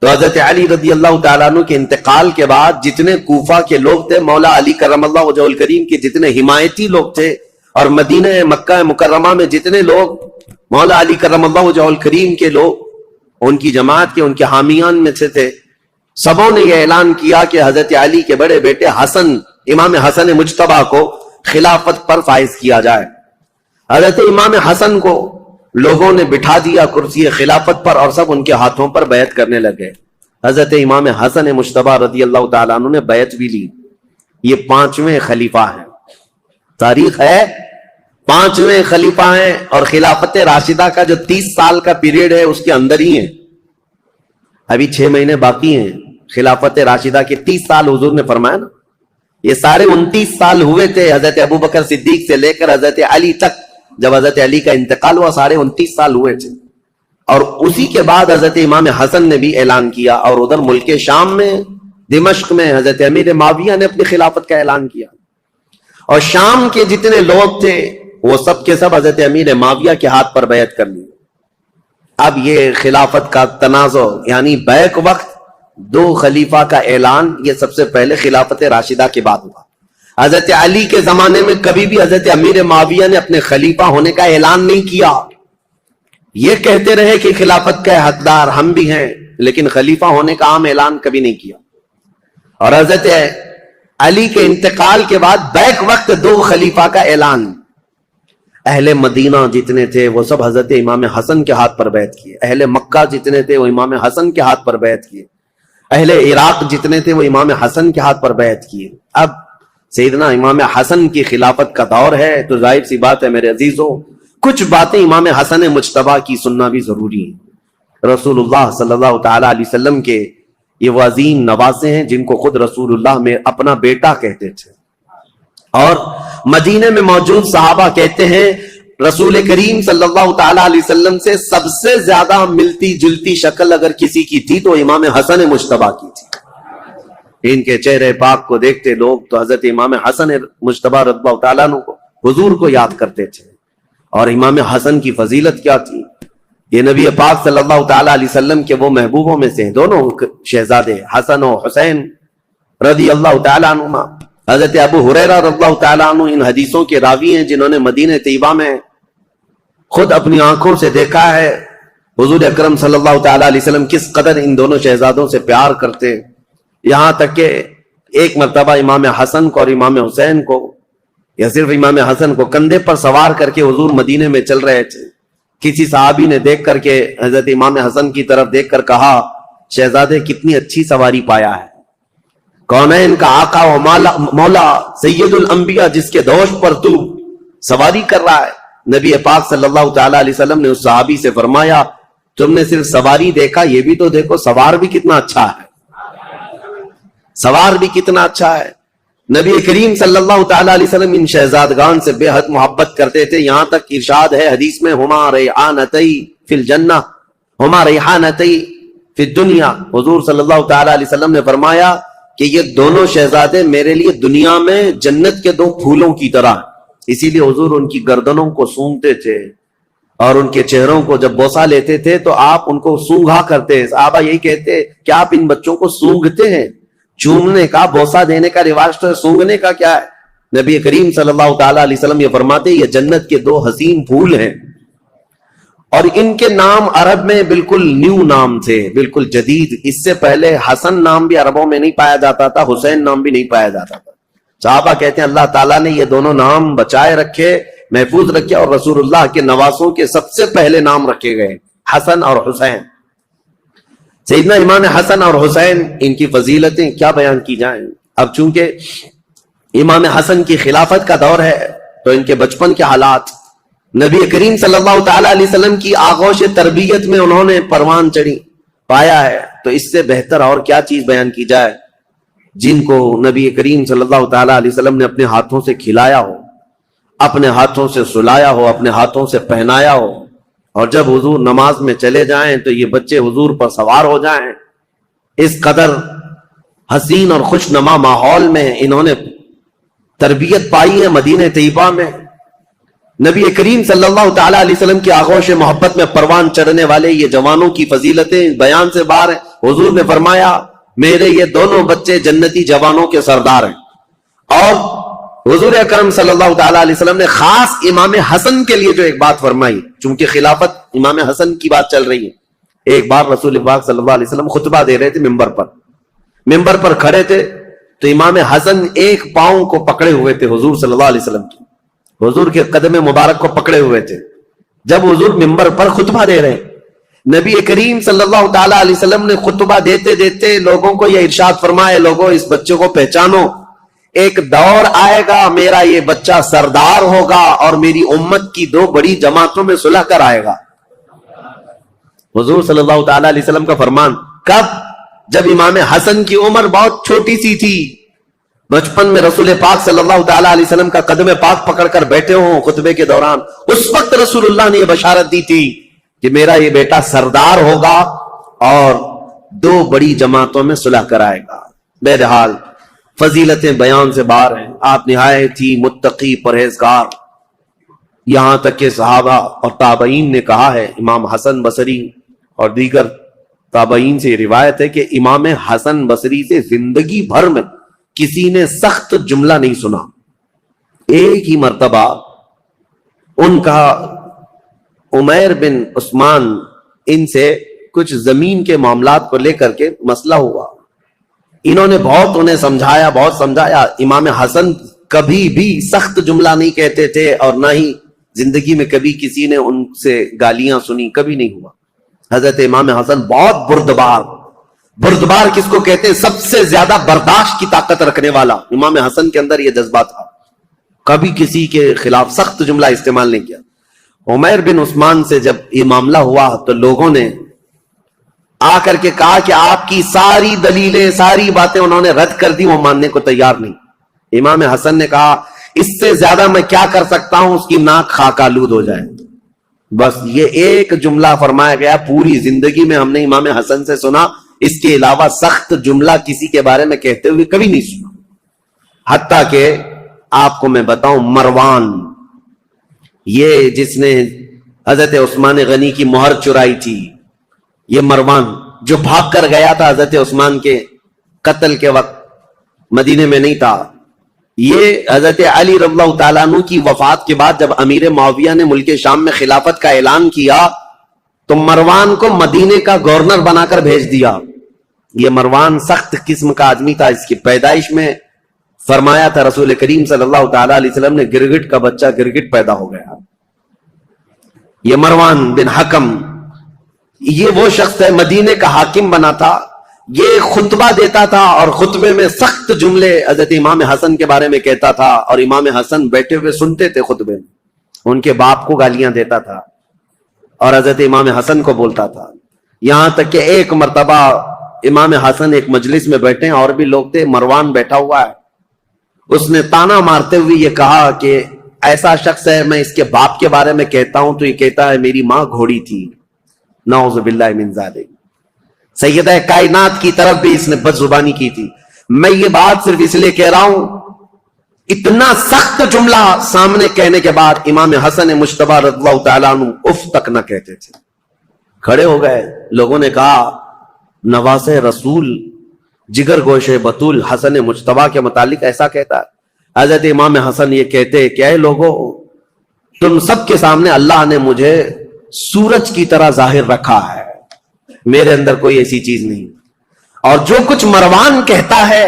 تو حضرت علی رضی اللہ تعالیٰ عنہ کے انتقال کے بعد جتنے کوفہ کے لوگ تھے, مولا علی کرم اللہ وجہ الکریم کے جتنے حمایتی لوگ تھے, اور مدینہ مکہ مکرمہ میں جتنے لوگ مولا علی کرم اللہ وجہ الکریم کے لوگ, ان کی جماعت کے, ان کے حامیان میں سے تھے, سبوں نے یہ اعلان کیا کہ حضرت علی کے بڑے بیٹے حسن, امام حسن مجتبیٰ کو خلافت پر فائز کیا جائے. حضرت امام حسن کو لوگوں نے بٹھا دیا کرسی خلافت پر اور سب ان کے ہاتھوں پر بیعت کرنے لگے. حضرت امام حسن مجتبی رضی اللہ تعالیٰ عنہ نے بیعت بھی لی. یہ 5ویں خلیفہ ہیں, تاریخ ہے 5ویں خلیفہ ہیں, اور خلافت راشدہ کا جو 30 سال کا پیریڈ ہے اس کے اندر ہی ہیں. ابھی 6 مہینے باقی ہیں خلافت راشدہ کے 30 سال حضور نے فرمایا نا. یہ سارے 29 سال ہوئے تھے حضرت ابوبکر صدیق سے لے کر حضرت علی تک. جب حضرت علی کا انتقال ہوا 29.5 سال ہوئے تھے, اور اسی کے بعد حضرت امام حسن نے بھی اعلان کیا, اور ادھر ملک شام میں دمشق میں حضرت امیر معاویہ نے اپنی خلافت کا اعلان کیا, اور شام کے جتنے لوگ تھے وہ سب کے سب حضرت امیر معاویہ کے ہاتھ پر بیعت کر لی. اب یہ خلافت کا تنازع یعنی بیک وقت 2 خلیفہ کا اعلان, یہ سب سے پہلے خلافت راشدہ کے بعد ہوا. حضرت علی کے زمانے میں کبھی بھی حضرت امیر معاویہ نے اپنے خلیفہ ہونے کا اعلان نہیں کیا. یہ کہتے رہے کہ خلافت کا حقدار ہم بھی ہیں, لیکن خلیفہ ہونے کا عام اعلان کبھی نہیں کیا. اور حضرت علی کے انتقال کے بعد بیک وقت 2 خلیفہ کا اعلان. اہل مدینہ جتنے تھے وہ سب حضرت امام حسن کے ہاتھ پر بیعت کیے. اہل مکہ جتنے تھے وہ امام حسن کے ہاتھ پر بیعت کیے. اہل عراق جتنے تھے وہ امام حسن کے ہاتھ پر بیعت کیے. اب سیدنا امام حسن کی خلافت کا دور ہے, تو ظاہر سی بات ہے میرے عزیزوں, کچھ باتیں امام حسن مجتبی کی سننا بھی ضروری ہے. رسول اللہ صلی اللہ تعالی علیہ وسلم کے یہ وہ عظیم نواسے ہیں جن کو خود رسول اللہ میں اپنا بیٹا کہتے تھے, اور مدینے میں موجود صحابہ کہتے ہیں رسول کریم صلی اللہ تعالی علیہ وسلم سے سب سے زیادہ ملتی جلتی شکل اگر کسی کی تھی تو امام حسن مجتبی کی تھی. ان کے چہرے پاک کو دیکھتے لوگ تو حضرت امام حسن مجتبی رضی اللہ تعالیٰ عنہ کو, حضور کو یاد کرتے تھے. اور امام حسن کی فضیلت کیا تھی, یہ نبی پاک صلی اللہ تعالیٰ علیہ وسلم کے وہ محبوبوں میں سے ہیں, دونوں شہزادے حسن و حسین رضی اللہ تعالیٰ عنہما. حضرت ابو ہریرہ رضی اللہ تعالیٰ عنہ ان حدیثوں کے راوی ہیں جنہوں نے مدینہ طیبہ میں خود اپنی آنکھوں سے دیکھا ہے حضور اکرم صلی اللہ تعالیٰ علیہ وسلم کس قدر ان دونوں شہزادوں سے پیار کرتے. یہاں تک کہ ایک مرتبہ امام حسن کو اور امام حسین کو, یا صرف امام حسن کو کندھے پر سوار کر کے حضور مدینے میں چل رہے تھے. کسی صحابی نے دیکھ کر کے حضرت امام حسن کی طرف دیکھ کر کہا, شہزادے کتنی اچھی سواری پایا ہے, کونین کا آقا و مولا سید الانبیاء جس کے دوش پر تو سواری کر رہا ہے. نبی پاک صلی اللہ تعالی علیہ وسلم نے اس صحابی سے فرمایا, تم نے صرف سواری دیکھا, یہ بھی تو دیکھو سوار بھی کتنا اچھا ہے, سوار بھی کتنا اچھا ہے. نبی کریم صلی اللہ تعالی علیہ وسلم ان شہزادگان سے بے حد محبت کرتے تھے, یہاں تک ارشاد ہے حدیث میں, ہما ریحانتی فی الجنہ ہما ریحانتی فی الدنیا. حضور صلی اللہ تعالی علیہ وسلم نے فرمایا کہ یہ دونوں شہزادے میرے لیے دنیا میں جنت کے 2 پھولوں کی طرح. اسی لیے حضور ان کی گردنوں کو سونگتے تھے, اور ان کے چہروں کو جب بوسہ لیتے تھے تو آپ ان کو سونگھا کرتے. صحابہ یہی کہتے, کیا آپ ان بچوں کو سونگھتے ہیں؟ چومنے کا, بوسہ دینے کا رواج تو ہے, سونگنے کا کیا ہے؟ نبی کریم صلی اللہ تعالی علیہ وسلم یہ فرماتے یہ جنت کے 2 حسین پھول ہیں, اور ان کے نام عرب میں بالکل نیو نام تھے, بالکل جدید. اس سے پہلے حسن نام بھی عربوں میں نہیں پایا جاتا تھا, حسین نام بھی نہیں پایا جاتا تھا. صحابہ کہتے ہیں اللہ تعالیٰ نے یہ دونوں نام بچائے رکھے, محفوظ رکھے, اور رسول اللہ کے نواسوں کے سب سے پہلے نام رکھے گئے حسن اور حسین. سیدنا امام حسن اور حسین ان کی فضیلتیں کیا بیان کی جائیں. اب چونکہ امام حسن کی خلافت کا دور ہے تو ان کے بچپن کے حالات, نبی کریم صلی اللہ تعالی علیہ وسلم کی آغوش تربیت میں انہوں نے پروان چڑھی پایا ہے, تو اس سے بہتر اور کیا چیز بیان کی جائے جن کو نبی کریم صلی اللہ تعالی علیہ وسلم نے اپنے ہاتھوں سے کھلایا ہو, اپنے ہاتھوں سے سلایا ہو, اپنے ہاتھوں سے پہنایا ہو, اور جب حضور نماز میں چلے جائیں تو یہ بچے حضور پر سوار ہو جائیں. اس قدر حسین اور خوش نما ماحول میں انہوں نے تربیت پائی ہے مدینہ طیبہ میں. نبی کریم صلی اللہ تعالی علیہ وسلم کی آغوش محبت میں پروان چڑھنے والے یہ جوانوں کی فضیلتیں بیان سے باہر ہیں. حضور نے فرمایا میرے یہ دونوں بچے جنتی جوانوں کے سردار ہیں. اور حضور اکرم صلی اللہ تعالی علیہ وسلم نے خاص امام حسن کے لیے جو ایک بات فرمائی, چونکہ خلافت امام حسن کی بات چل رہی ہے. ایک بار رسول پاک صلی اللہ علیہ وسلم خطبہ دے رہے تھے ممبر پر کھڑے تھے, تو امام حسن ایک پاؤں کو پکڑے ہوئے تھے حضور صلی اللہ علیہ وسلم کی, حضور کے قدم مبارک کو پکڑے ہوئے تھے. جب حضور ممبر پر خطبہ دے رہے ہیں، نبی کریم صلی اللہ تعالی علیہ وسلم نے خطبہ دیتے دیتے لوگوں کو یہ ارشاد فرمایا، لوگوں اس بچے کو پہچانو، ایک دور آئے گا میرا یہ بچہ سردار ہوگا اور میری امت کی 2 بڑی جماعتوں میں صلح کر آئے گا۔ حضور صلی اللہ تعالی علیہ وسلم کا فرمان کب؟ جب امام حسن کی عمر بہت چھوٹی سی تھی، بچپن میں رسول پاک صلی اللہ تعالی علیہ وسلم کا قدم پاک پکڑ کر بیٹھے ہوں خطبے کے دوران، اس وقت رسول اللہ نے یہ بشارت دی تھی کہ میرا یہ بیٹا سردار ہوگا اور 2 بڑی جماعتوں میں صلح کرائے گا۔ بہرحال فضیلتیں بیان سے باہر ہیں، آپ نہایت ہی متقی پرہیزگار، یہاں تک کہ صحابہ اور تابعین نے کہا ہے، امام حسن بصری اور دیگر تابعین سے روایت ہے کہ امام حسن بصری سے زندگی بھر میں کسی نے سخت جملہ نہیں سنا۔ ایک ہی مرتبہ ان کا عمیر بن عثمان ان سے کچھ زمین کے معاملات کو لے کر کے مسئلہ ہوا، انہوں نے انہیں سمجھایا، بہت سمجھایا۔ امام حسن کبھی بھی سخت جملہ نہیں کہتے تھے اور نہ ہی زندگی میں کبھی کسی نے ان سے گالیاں سنی، کبھی نہیں ہوا۔ حضرت امام حسن بہت بردبار کس کو کہتے ہیں؟ سب سے زیادہ برداشت کی طاقت رکھنے والا، امام حسن کے اندر یہ جذبہ تھا، کبھی کسی کے خلاف سخت جملہ استعمال نہیں کیا۔ عمیر بن عثمان سے جب یہ معاملہ ہوا تو لوگوں نے آ کر کے کہا کہ آپ کی ساری دلیلیں، ساری باتیں انہوں نے رد کر دی، وہ ماننے کو تیار نہیں۔ امام حسن نے کہا اس سے زیادہ میں کیا کر سکتا ہوں، اس کی ناک خاک آلود ہو جائے۔ بس یہ ایک جملہ فرمایا گیا، پوری زندگی میں ہم نے امام حسن سے سنا، اس کے علاوہ سخت جملہ کسی کے بارے میں کہتے ہوئے کبھی نہیں سنا۔ حتیٰ کہ آپ کو میں بتاؤں، مروان، یہ جس نے حضرت عثمان غنی کی مہر چرائی تھی، یہ مروان جو بھاگ کر گیا تھا حضرت عثمان کے قتل کے وقت، مدینے میں نہیں تھا، یہ حضرت علی رضی اللہ تعالیٰ عنہ کی وفات کے بعد جب امیر معاویہ نے ملک شام میں خلافت کا اعلان کیا تو مروان کو مدینے کا گورنر بنا کر بھیج دیا۔ یہ مروان سخت قسم کا آدمی تھا، اس کی پیدائش میں فرمایا تھا رسول کریم صلی اللہ تعالیٰ علیہ وسلم نے، گرگٹ کا بچہ گرگٹ پیدا ہو گیا۔ یہ مروان بن حکم، یہ وہ شخص ہے، مدینے کا حاکم بنا تھا، یہ خطبہ دیتا تھا اور خطبے میں سخت جملے حضرت امام حسن کے بارے میں کہتا تھا، اور امام حسن بیٹھے ہوئے سنتے تھے خطبے میں، ان کے باپ کو گالیاں دیتا تھا اور حضرت امام حسن کو بولتا تھا۔ یہاں تک کہ ایک مرتبہ امام حسن ایک مجلس میں بیٹھے ہیں، اور بھی لوگ تھے، مروان بیٹھا ہوا ہے، اس نے تانا مارتے ہوئے یہ کہا کہ ایسا شخص ہے، میں اس کے باپ کے بارے میں کہتا ہوں تو یہ کہتا ہے میری ماں گھوڑی تھی، نعوذ باللہ من ذالک۔ سیدہ کائنات کی طرف بھی اس نے بد زبانی کی تھی۔ میں یہ بات صرف اس لیے کہہ رہا ہوں، اتنا سخت جملہ سامنے کہنے کے بعد امام حسن مجتبی رضی اللہ تعالیٰ عنہ اف تک نہ کہتے تھے، کھڑے ہو گئے۔ لوگوں نے کہا نواز رسول، جگر گوش بطول حسن مجتبی کے متعلق ایسا کہتا ہے۔ حضرت امام حسن یہ کہتے کہ اے لوگوں، تم سب کے سامنے اللہ نے مجھے سورج کی طرح ظاہر رکھا ہے، میرے اندر کوئی ایسی چیز نہیں، اور جو کچھ مروان کہتا ہے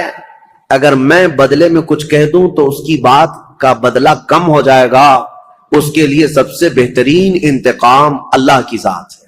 اگر میں بدلے میں کچھ کہہ دوں تو اس کی بات کا بدلہ کم ہو جائے گا، اس کے لیے سب سے بہترین انتقام اللہ کی ذات ہے۔